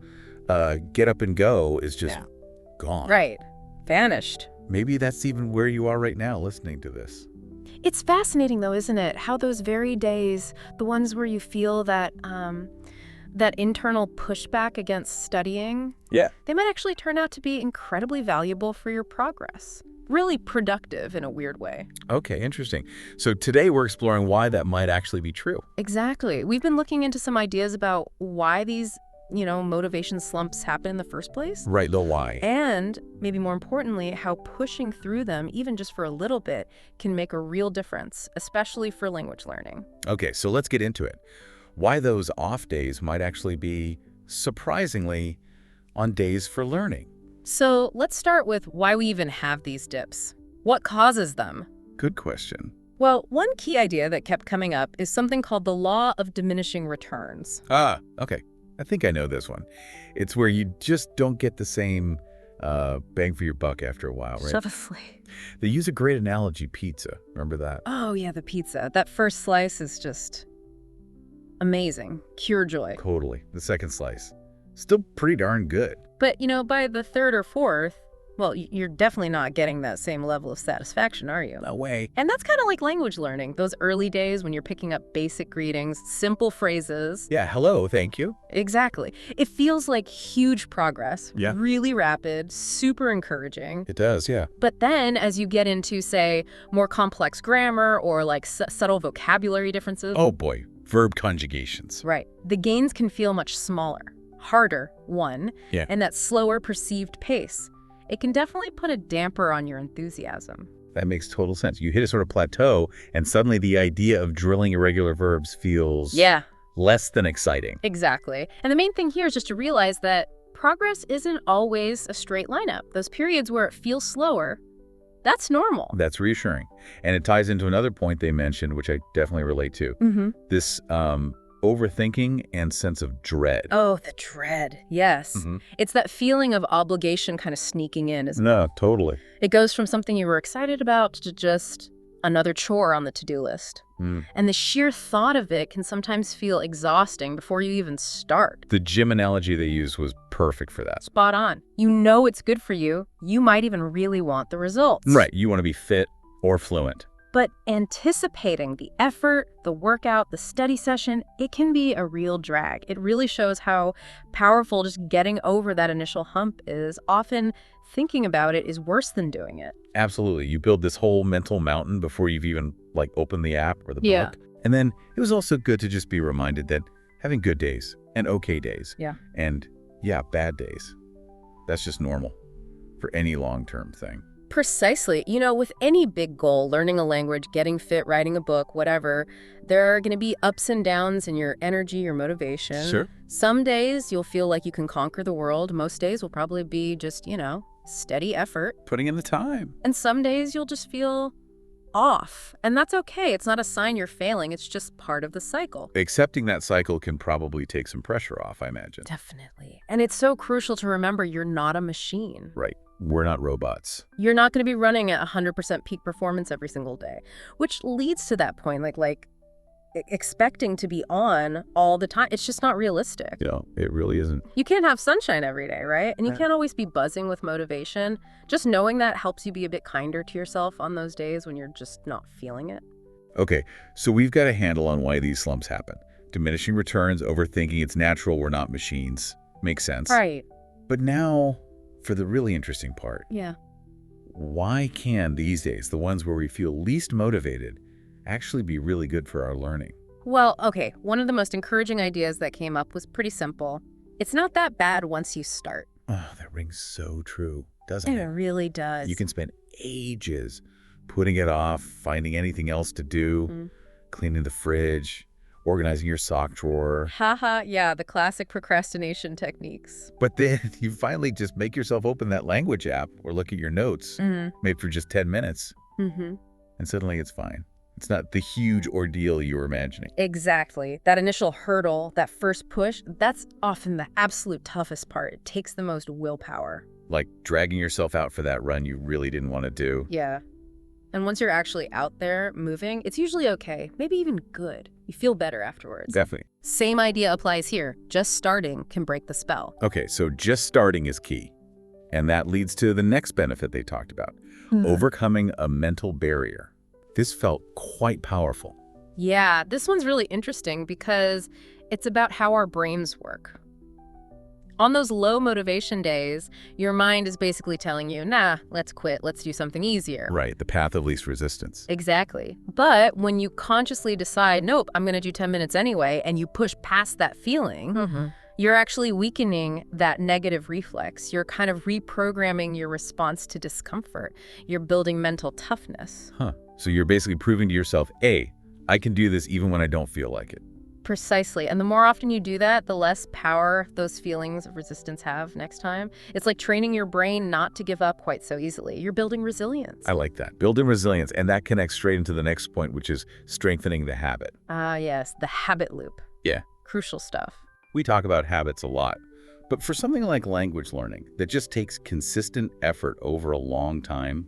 get up and go is just gone. Right. Vanished. Maybe that's even where you are right now listening to this. It's fascinating, though, isn't it? How those very days, the ones where you feel that that internal pushback against studying, they might actually turn out to be incredibly valuable for your progress. Really productive in a weird way. Okay, interesting. So today we're exploring why that might actually be true. Exactly. We've been looking into some ideas about why these motivation slumps happen in the first place. Right, the why. And maybe more importantly, how pushing through them, even just for a little bit, can make a real difference, especially for language learning. Okay, so let's get into it. Why those off days might actually be, surprisingly, on days for learning. So let's start with why we even have these dips. What causes them? Good question. Well, one key idea that kept coming up is something called the law of diminishing returns. Okay. I think I know this one. It's where you just don't get the same bang for your buck after a while, right? Obviously. They use a great analogy, pizza. Remember that? Oh, yeah, the pizza. That first slice is just amazing. Pure joy. Totally. The second slice. Still pretty darn good. But, by the third or fourth, well, you're definitely not getting that same level of satisfaction, are you? No way. And that's kind of like language learning. Those early days when you're picking up basic greetings, simple phrases. Yeah, hello, thank you. Exactly. It feels like huge progress. Yeah. Really rapid, super encouraging. It does, yeah. But then as you get into, say, more complex grammar or like subtle vocabulary differences. Oh boy, verb conjugations. Right. The gains can feel much smaller, harder, and that slower perceived pace. It can definitely put a damper on your enthusiasm. That makes total sense. You hit a sort of plateau, and suddenly the idea of drilling irregular verbs feels less than exciting. Exactly. And the main thing here is just to realize that progress isn't always a straight lineup. Those periods where it feels slower, that's normal. That's reassuring. And it ties into another point they mentioned, which I definitely relate to. This overthinking and sense of dread. Oh, the dread. Yes. It's that feeling of obligation kind of sneaking in, isn't it? No, totally. It goes from something you were excited about to just another chore on the to-do list. And the sheer thought of it can sometimes feel exhausting before you even start. The gym analogy they used was perfect for that. Spot on. You know it's good for you. You might even really want the results. Right. You want to be fit or fluent. But anticipating the effort, the workout, the study session, it can be a real drag. It really shows how powerful just getting over that initial hump is. Often thinking about it is worse than doing it. Absolutely. You build this whole mental mountain before you've even opened the app or the book. And then it was also good to just be reminded that having good days and okay days and bad days, that's just normal for any long-term thing. Precisely. With any big goal, learning a language, getting fit, writing a book, whatever, there are going to be ups and downs in your energy, your motivation. Sure. Some days you'll feel like you can conquer the world. Most days will probably be just, steady effort. Putting in the time. And some days you'll just feel off. And that's okay. It's not a sign you're failing. It's just part of the cycle. Accepting that cycle can probably take some pressure off, I imagine. Definitely. And it's so crucial to remember you're not a machine. Right. We're not robots. You're not going to be running at 100% peak performance every single day, which leads to that point, like expecting to be on all the time. It's just not realistic. It really isn't. You can't have sunshine every day, right? And you can't always be buzzing with motivation. Just knowing that helps you be a bit kinder to yourself on those days when you're just not feeling it. Okay, so we've got a handle on why these slumps happen. Diminishing returns, overthinking, it's natural, we're not machines. Makes sense. Right. But now, for the really interesting part. Yeah. Why can these days, the ones where we feel least motivated, actually be really good for our learning? Well, okay, one of the most encouraging ideas that came up was pretty simple. It's not that bad once you start. Oh, that rings so true, doesn't it? It really does. You can spend ages putting it off, finding anything else to do, cleaning the fridge, organizing your sock drawer. Haha, yeah, the classic procrastination techniques. But then you finally just make yourself open that language app or look at your notes, made for just 10 minutes, Mm-hmm. and suddenly it's fine. It's not the huge ordeal you were imagining. Exactly. That initial hurdle, that first push, that's often the absolute toughest part. It takes the most willpower. Like dragging yourself out for that run you really didn't want to do. Yeah. And once you're actually out there moving, it's usually okay, maybe even good. You feel better afterwards. Definitely. Same idea applies here. Just starting can break the spell. Okay, so just starting is key. And that leads to the next benefit they talked about, overcoming a mental barrier. This felt quite powerful. Yeah, this one's really interesting because it's about how our brains work. On those low motivation days, your mind is basically telling you, nah, let's quit, let's do something easier. Right, the path of least resistance. Exactly. But when you consciously decide, nope, I'm going to do 10 minutes anyway, and you push past that feeling, you're actually weakening that negative reflex. You're kind of reprogramming your response to discomfort. You're building mental toughness. So you're basically proving to yourself, A, I can do this even when I don't feel like it. Precisely. And the more often you do that, the less power those feelings of resistance have next time. It's like training your brain not to give up quite so easily. You're building resilience. I like that. Building resilience. And that connects straight into the next point, which is strengthening the habit. Ah, yes, the habit loop. Yeah. Crucial stuff. We talk about habits a lot. But for something like language learning that just takes consistent effort over a long time,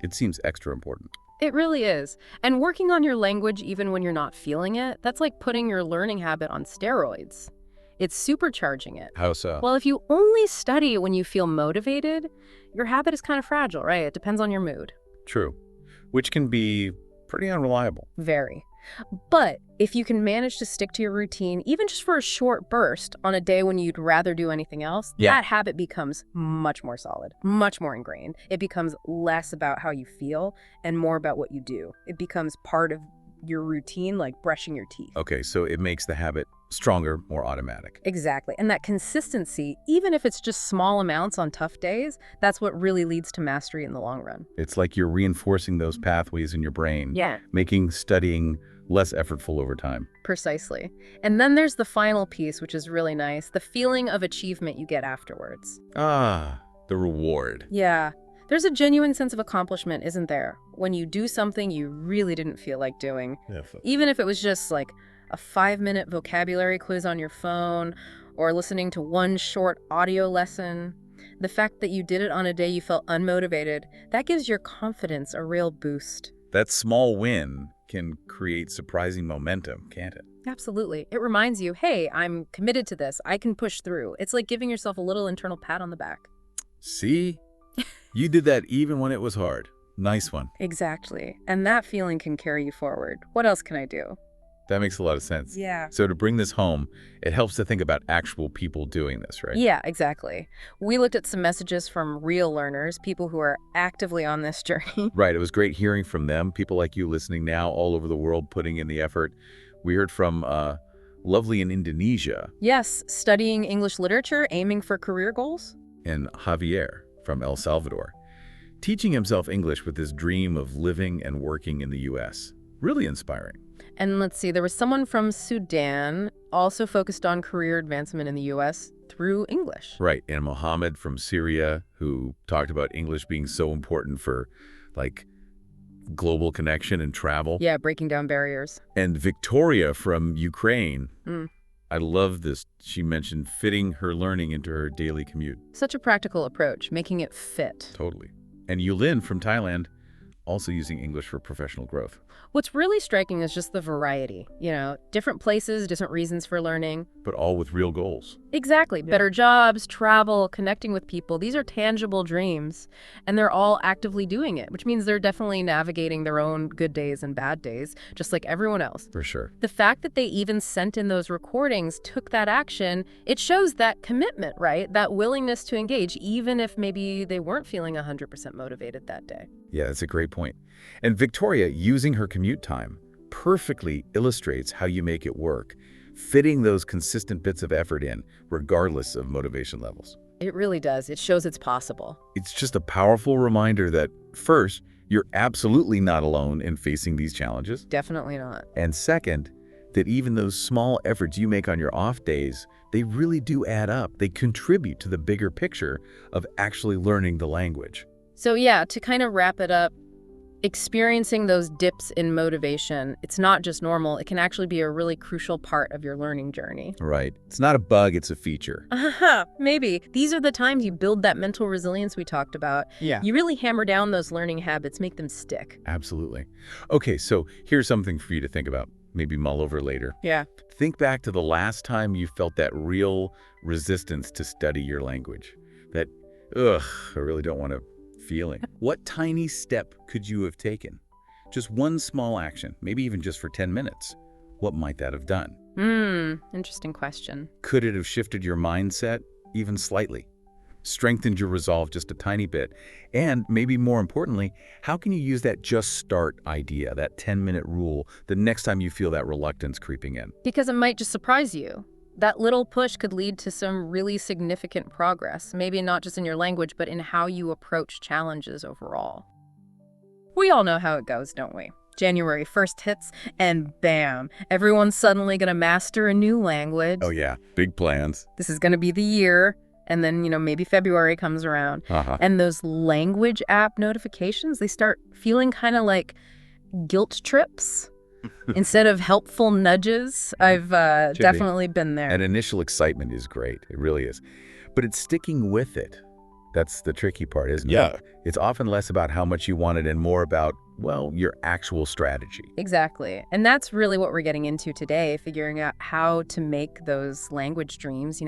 it seems extra important. It really is. And working on your language even when you're not feeling it, that's like putting your learning habit on steroids. It's supercharging it. How so? Well, if you only study when you feel motivated, your habit is kind of fragile, right? It depends on your mood. True. Which can be pretty unreliable. Very. But if you can manage to stick to your routine, even just for a short burst on a day when you'd rather do anything else, that habit becomes much more solid, much more ingrained. It becomes less about how you feel and more about what you do. It becomes part of your routine, like brushing your teeth. Okay, so it makes the habit stronger, more automatic. Exactly. And that consistency, even if it's just small amounts on tough days, that's what really leads to mastery in the long run. It's like you're reinforcing those pathways in your brain, making studying less effortful over time. Precisely. And then there's the final piece, which is really nice, the feeling of achievement you get afterwards. Ah, the reward. Yeah. There's a genuine sense of accomplishment, isn't there? When you do something you really didn't feel like doing. Even if it was just like a 5-minute vocabulary quiz on your phone or listening to one short audio lesson. The fact that you did it on a day you felt unmotivated, that gives your confidence a real boost. That small win can create surprising momentum, can't it? Absolutely. It reminds you, hey, I'm committed to this. I can push through. It's like giving yourself a little internal pat on the back. See? You did that even when it was hard. Nice one. Exactly. And that feeling can carry you forward. What else can I do? That makes a lot of sense. Yeah. So to bring this home, it helps to think about actual people doing this, right? Yeah, exactly. We looked at some messages from real learners, people who are actively on this journey. Right. It was great hearing from them, people like you listening now all over the world putting in the effort. We heard from Lovely in Indonesia. Yes, studying English literature, aiming for career goals. And Javier from El Salvador, teaching himself English with his dream of living and working in the U.S. Really inspiring. And let's see, there was someone from Sudan also focused on career advancement in the U.S. through English. Right, and Mohammed from Syria, who talked about English being so important for, like, global connection and travel. Yeah, breaking down barriers. And Victoria from Ukraine. I love this. She mentioned fitting her learning into her daily commute. Such a practical approach, making it fit. Totally. And Yulin from Thailand, also using English for professional growth. What's really striking is just the variety. You know, different places, different reasons for learning. But all with real goals. Exactly. Yeah. Better jobs, travel, connecting with people. These are tangible dreams. And they're all actively doing it, which means they're definitely navigating their own good days and bad days, just like everyone else. For sure. The fact that they even sent in those recordings, took that action, it shows that commitment, right? That willingness to engage, even if maybe they weren't feeling 100% motivated that day. Yeah, that's a great point. And Victoria, using her commute time, perfectly illustrates how you make it work, fitting those consistent bits of effort in, regardless of motivation levels. It really does. It shows it's possible. It's just a powerful reminder that, first, you're absolutely not alone in facing these challenges. Definitely not. And second, that even those small efforts you make on your off days, they really do add up. They contribute to the bigger picture of actually learning the language. So yeah, to kind of wrap it up, experiencing those dips in motivation, it's not just normal, it can actually be a really crucial part of your learning journey. Right. It's not a bug, it's a feature. Maybe. These are the times you build that mental resilience we talked about. Yeah. You really hammer down those learning habits, make them stick. Absolutely. Okay, so here's something for you to think about. Maybe mull over later. Yeah. Think back to the last time you felt that real resistance to study your language. That, ugh, I really don't want to feeling. What tiny step could you have taken? Just one small action, maybe even just for 10 minutes. What might that have done? Interesting question. Could it have shifted your mindset even slightly? Strengthened your resolve just a tiny bit? And maybe more importantly, how can you use that just start idea, that 10-minute rule, the next time you feel that reluctance creeping in? Because it might just surprise you. That little push could lead to some really significant progress, maybe not just in your language, but in how you approach challenges overall. We all know how it goes, don't we? January 1st hits, and bam, everyone's suddenly going to master a new language. Oh yeah, big plans. This is going to be the year, and then, maybe February comes around. And those language app notifications, they start feeling kind of like guilt trips. Instead of helpful nudges. I've definitely been there. And initial excitement is great. It really is. But it's sticking with it. That's the tricky part, isn't it? Yeah. It's often less about how much you want it and more about, well, your actual strategy. Exactly. And that's really what we're getting into today, figuring out how to make those language dreams,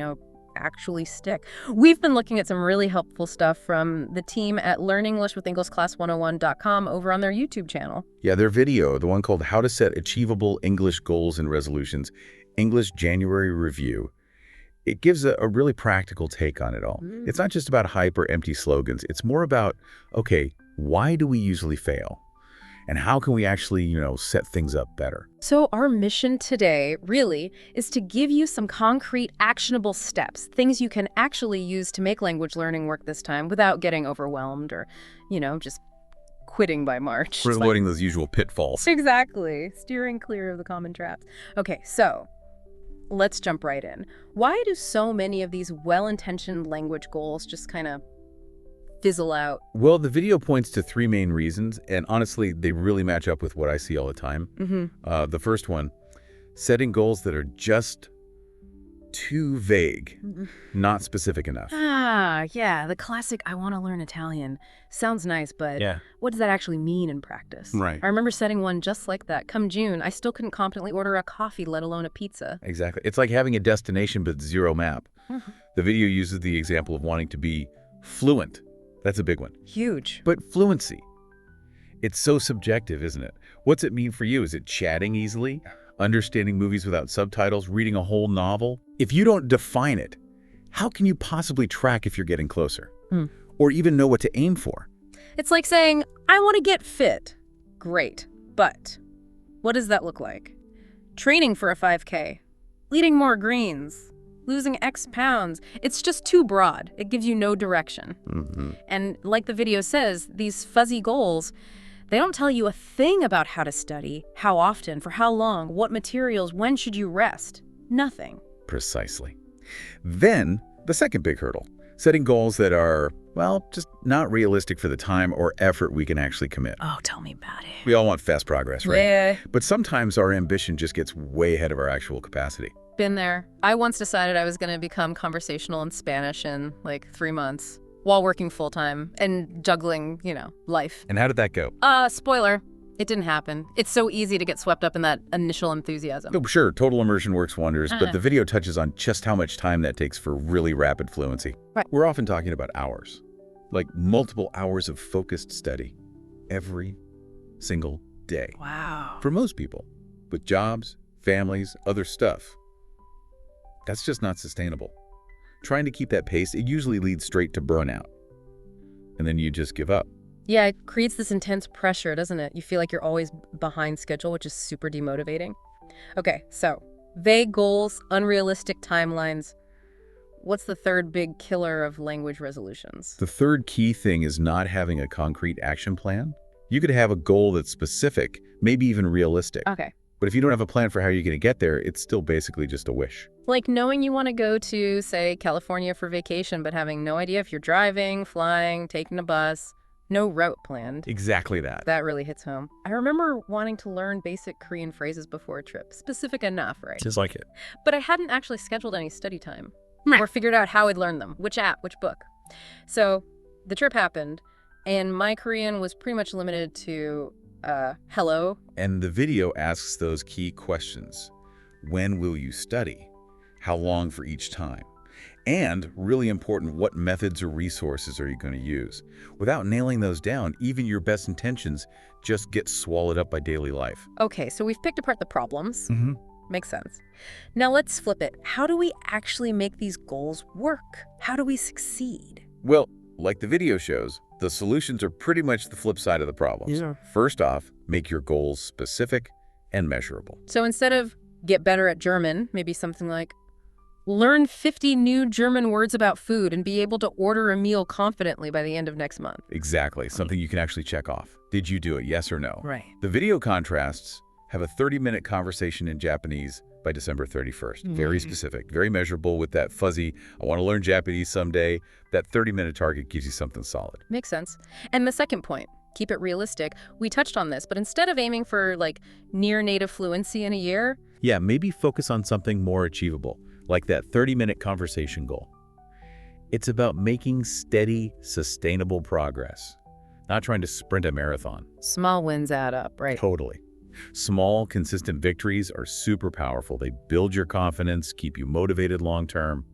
actually stick. We've been looking at some really helpful stuff from the team at learninglishwithenglishclass101.com over on their YouTube channel. Yeah, their video, the one called How to Set Achievable English Goals and Resolutions, English January Review, it gives a really practical take on it all. It's not just about hype or empty slogans. It's more about, okay, why do we usually fail? And how can we actually, set things up better? So our mission today, really, is to give you some concrete, actionable steps, things you can actually use to make language learning work this time without getting overwhelmed or, just quitting by March. We're avoiding those usual pitfalls. Exactly. Steering clear of the common traps. Okay, so let's jump right in. Why do so many of these well-intentioned language goals just kind of fizzle out? Well, the video points to three main reasons, and honestly, they really match up with what I see all the time. The first one, setting goals that are just too vague, not specific enough. Yeah, the classic, I want to learn Italian. Sounds nice, but what does that actually mean in practice? Right. I remember setting one just like that. Come June, I still couldn't confidently order a coffee, let alone a pizza. Exactly. It's like having a destination but zero map. The video uses the example of wanting to be fluent. That's a big one. Huge. But fluency, it's so subjective, isn't it? What's it mean for you? Is it chatting easily? Understanding movies without subtitles? Reading a whole novel? If you don't define it, how can you possibly track if you're getting closer? Or even know what to aim for? It's like saying, I want to get fit. Great. But what does that look like? Training for a 5K. Eating more greens. Losing X pounds. It's just too broad. It gives you no direction. And like the video says, these fuzzy goals, they don't tell you a thing about how to study, how often, for how long, what materials, when should you rest. Nothing. Precisely. Then, the second big hurdle, setting goals that are, well, just not realistic for the time or effort we can actually commit. Oh, tell me about it. We all want fast progress, right? Yeah. But sometimes our ambition just gets way ahead of our actual capacity. Been there. I once decided I was going to become conversational in Spanish in like 3 months while working full-time and juggling, life. And how did that go? Spoiler. It didn't happen. It's so easy to get swept up in that initial enthusiasm. Oh, sure, total immersion works wonders, but the video touches on just how much time that takes for really rapid fluency. Right. We're often talking about hours, like multiple hours of focused study every single day. Wow. For most people, with jobs, families, other stuff. That's just not sustainable. Trying to keep that pace, it usually leads straight to burnout. And then you just give up. Yeah, it creates this intense pressure, doesn't it? You feel like you're always behind schedule, which is super demotivating. Okay, so vague goals, unrealistic timelines. What's the third big killer of language resolutions? The third key thing is not having a concrete action plan. You could have a goal that's specific, maybe even realistic. Okay. But if you don't have a plan for how you're going to get there, it's still basically just a wish. Like knowing you want to go to, say, California for vacation, but having no idea if you're driving, flying, taking a bus, no route planned. Exactly that. That really hits home. I remember wanting to learn basic Korean phrases before a trip. Specific enough, right? Just like it. But I hadn't actually scheduled any study time Meh. or figured out how I'd learn them, which app, which book. So the trip happened, and my Korean was pretty much limited to hello. And the video asks those key questions. When will you study? How long for each time? And, really important, what methods or resources are you going to use? Without nailing those down, even your best intentions just get swallowed up by daily life. Okay, so we've picked apart the problems. Mm-hmm. Makes sense. Now let's flip it. How do we actually make these goals work? How do we succeed? Well, like the video shows, the solutions are pretty much the flip side of the problems. Yeah. First off, make your goals specific and measurable. So instead of get better at German, maybe something like learn 50 new German words about food and be able to order a meal confidently by the end of next month. Exactly, something you can actually check off. Did you do it, yes or no? Right. The video contrasts have a 30-minute conversation in Japanese by December 31st. Very specific, very measurable with that fuzzy, I want to learn Japanese someday. That 30-minute target gives you something solid. Makes sense. And the second point, keep it realistic. We touched on this, but instead of aiming for like near native fluency in a year, Yeah, maybe focus on something more achievable, like that 30-minute conversation goal. It's about making steady, sustainable progress, not trying to sprint a marathon. small wins add up, right? Totally. Small, consistent victories are super powerful. They build your confidence, keep you motivated long-term.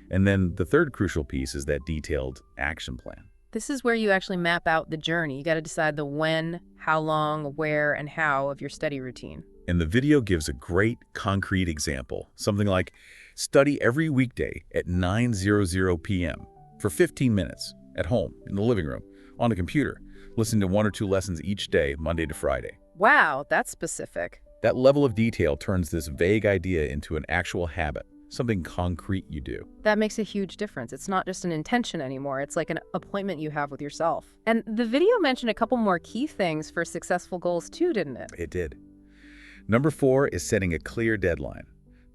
And then the third crucial piece is that detailed action plan. This is where you actually map out the journey. You got to decide the when, how long, where, and how of your study routine. And the video gives a great concrete example, something like study every weekday at 9:00 p.m. for 15 minutes at home, in the living room, on a computer. Listen to 1 or 2 lessons each day, Monday to Friday. Wow, that's specific. That level of detail turns this vague idea into an actual habit, something concrete you do. That makes a huge difference. It's not just an intention anymore. It's like an appointment you have with yourself. And the video mentioned a couple more key things for successful goals too, didn't it? It did. Number 4 is setting a clear deadline.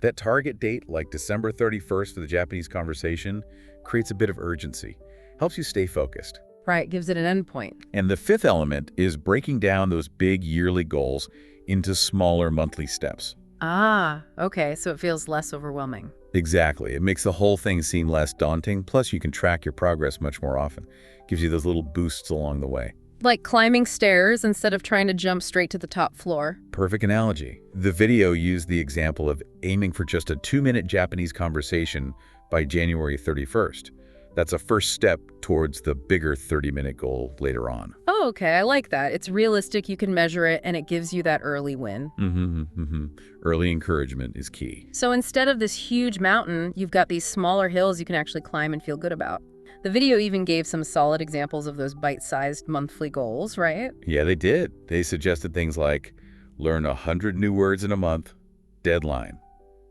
That target date, like December 31st for the Japanese conversation, creates a bit of urgency, helps you stay focused. Right, gives it an end point. And the fifth element is breaking down those big yearly goals into smaller monthly steps. Ah, okay, so it feels less overwhelming. Exactly. It makes the whole thing seem less daunting, plus you can track your progress much more often. Gives you those little boosts along the way. Like climbing stairs instead of trying to jump straight to the top floor. Perfect analogy. The video used the example of aiming for just a 2-minute Japanese conversation by January 31st. That's a first step towards the bigger 30-minute goal later on. Oh, okay, I like that. It's realistic, you can measure it, and it gives you that early win. Early encouragement is key. So instead of this huge mountain, you've got these smaller hills you can actually climb and feel good about. The video even gave some solid examples of those bite-sized monthly goals, right? Yeah, they did. They suggested things like learn 100 new words in a month, deadline,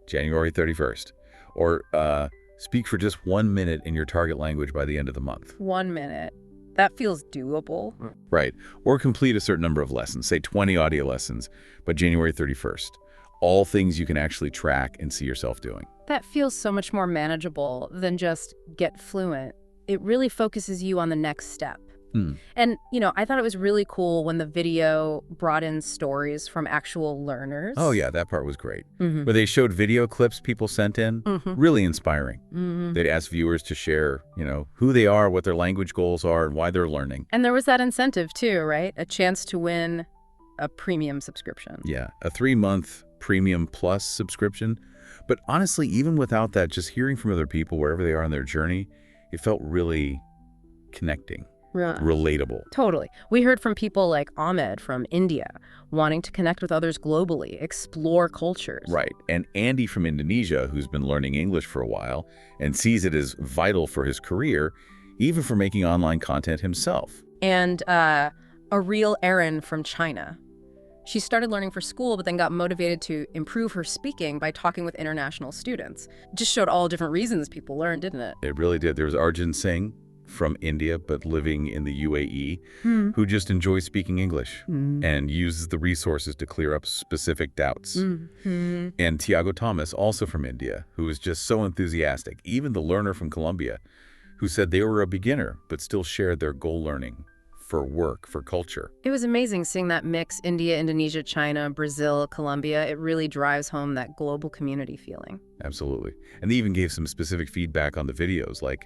January 31st, or speak for just 1 minute in your target language by the end of the month. 1 minute. That feels doable. Right. Or complete a certain number of lessons, say 20 audio lessons, by January 31st. All things you can actually track and see yourself doing. That feels so much more manageable than just get fluent. It really focuses you on the next step. And, you know, I thought it was really cool when the video brought in stories from actual learners. Oh, yeah, that part was great. Where they showed video clips people sent in, really inspiring. They'd ask viewers to share, you know, who they are, what their language goals are, and why they're learning. And there was that incentive too, right? A chance to win a premium subscription. Yeah, a 3-month Premium Plus subscription. But honestly, even without that, just hearing from other people wherever they are on their journey, it felt really connecting. Relatable. Totally. We heard from people like Ahmed from India, wanting to connect with others globally, explore cultures. Right. And Andy from Indonesia, who's been learning English for a while and sees it as vital for his career, even for making online content himself. And a real Erin from China. She started learning for school, but then got motivated to improve her speaking by talking with international students. Just showed all different reasons people learn, didn't it? It really did. There was Arjun Singh, from India but living in the UAE Hmm. who just enjoys speaking English Hmm. and uses the resources to clear up specific doubts. Hmm. And Tiago Thomas, also from India, who is just so enthusiastic. Even the learner from Colombia, who said they were a beginner but still shared their goal learning for work, for culture. It was amazing seeing that mix: India, Indonesia, China, Brazil, Colombia. It really drives home that global community feeling. Absolutely. And they even gave some specific feedback on the videos, like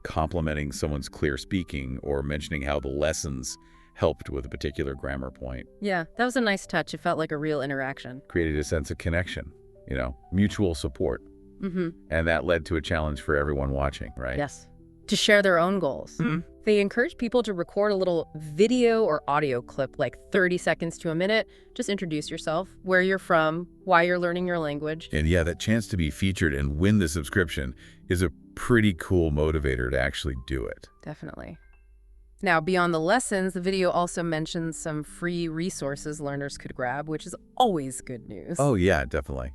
complimenting someone's clear speaking or mentioning how the lessons helped with a particular grammar point. Yeah, that was a nice touch. It felt like a real interaction. Created a sense of connection, mutual support. Mm-hmm. And that led to a challenge for everyone watching, right? Yes. To share their own goals. Mhm. They encourage people to record a little video or audio clip, like 30 seconds to a minute. Just introduce yourself, where you're from, why you're learning your language. And yeah, that chance to be featured and win the subscription is a pretty cool motivator to actually do it. Definitely. Now, beyond the lessons, the video also mentions some free resources learners could grab, which is always good news. Oh yeah, definitely.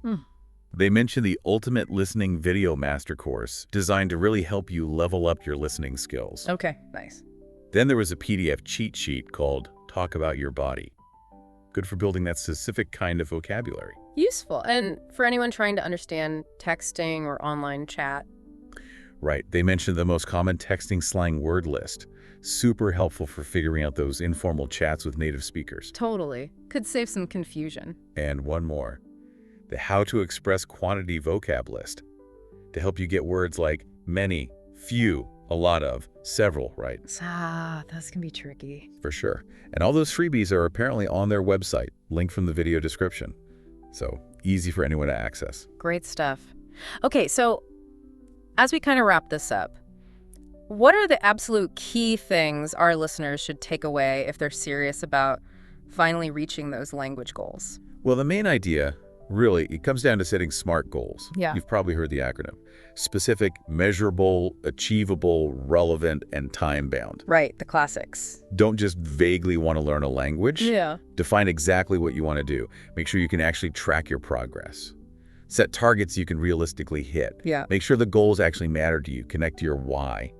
They mention the Ultimate Listening Video Master Course, designed to really help you level up your listening skills. Okay, nice. Then there was a PDF cheat sheet called Talk About Your Body. Good for building that specific kind of vocabulary. Useful. And for anyone trying to understand texting or online chat. Right. They mentioned the most common texting slang word list. Super helpful for figuring out those informal chats with native speakers. Totally. Could save some confusion. And one more. The How to Express Quantity vocab list, to help you get words like many, few, a lot of, several, right? Those can be tricky. For sure. And all those freebies are apparently on their website, linked from the video description. So easy for anyone to access. Great stuff. Okay, so as we kind of wrap this up, what are the absolute key things our listeners should take away if they're serious about finally reaching those language goals? Well, the main idea, really, it comes down to setting SMART goals. Yeah. You've probably heard the acronym. Specific, measurable, achievable, relevant, and time-bound. Right, the classics. Don't just vaguely want to learn a language. Yeah. Define exactly what you want to do. Make sure you can actually track your progress. Set targets you can realistically hit. Yeah. Make sure the goals actually matter to you. Connect to your why.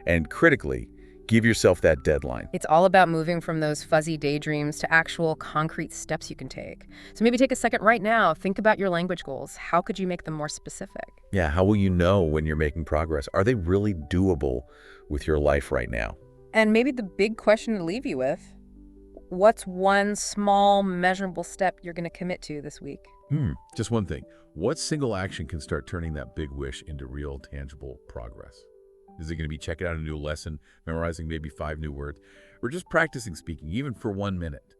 And critically, give yourself that deadline. It's all about moving from those fuzzy daydreams to actual concrete steps you can take. So maybe take a second right now. Think about your language goals. How could you make them more specific? Yeah, how will you know when you're making progress? Are they really doable with your life right now? And maybe the big question to leave you with, what's one small, measurable step you're going to commit to this week? Just one thing. What single action can start turning that big wish into real, tangible progress? Is it going to be checking out a new lesson, memorizing maybe 5 new words, or just practicing speaking, even for 1 minute?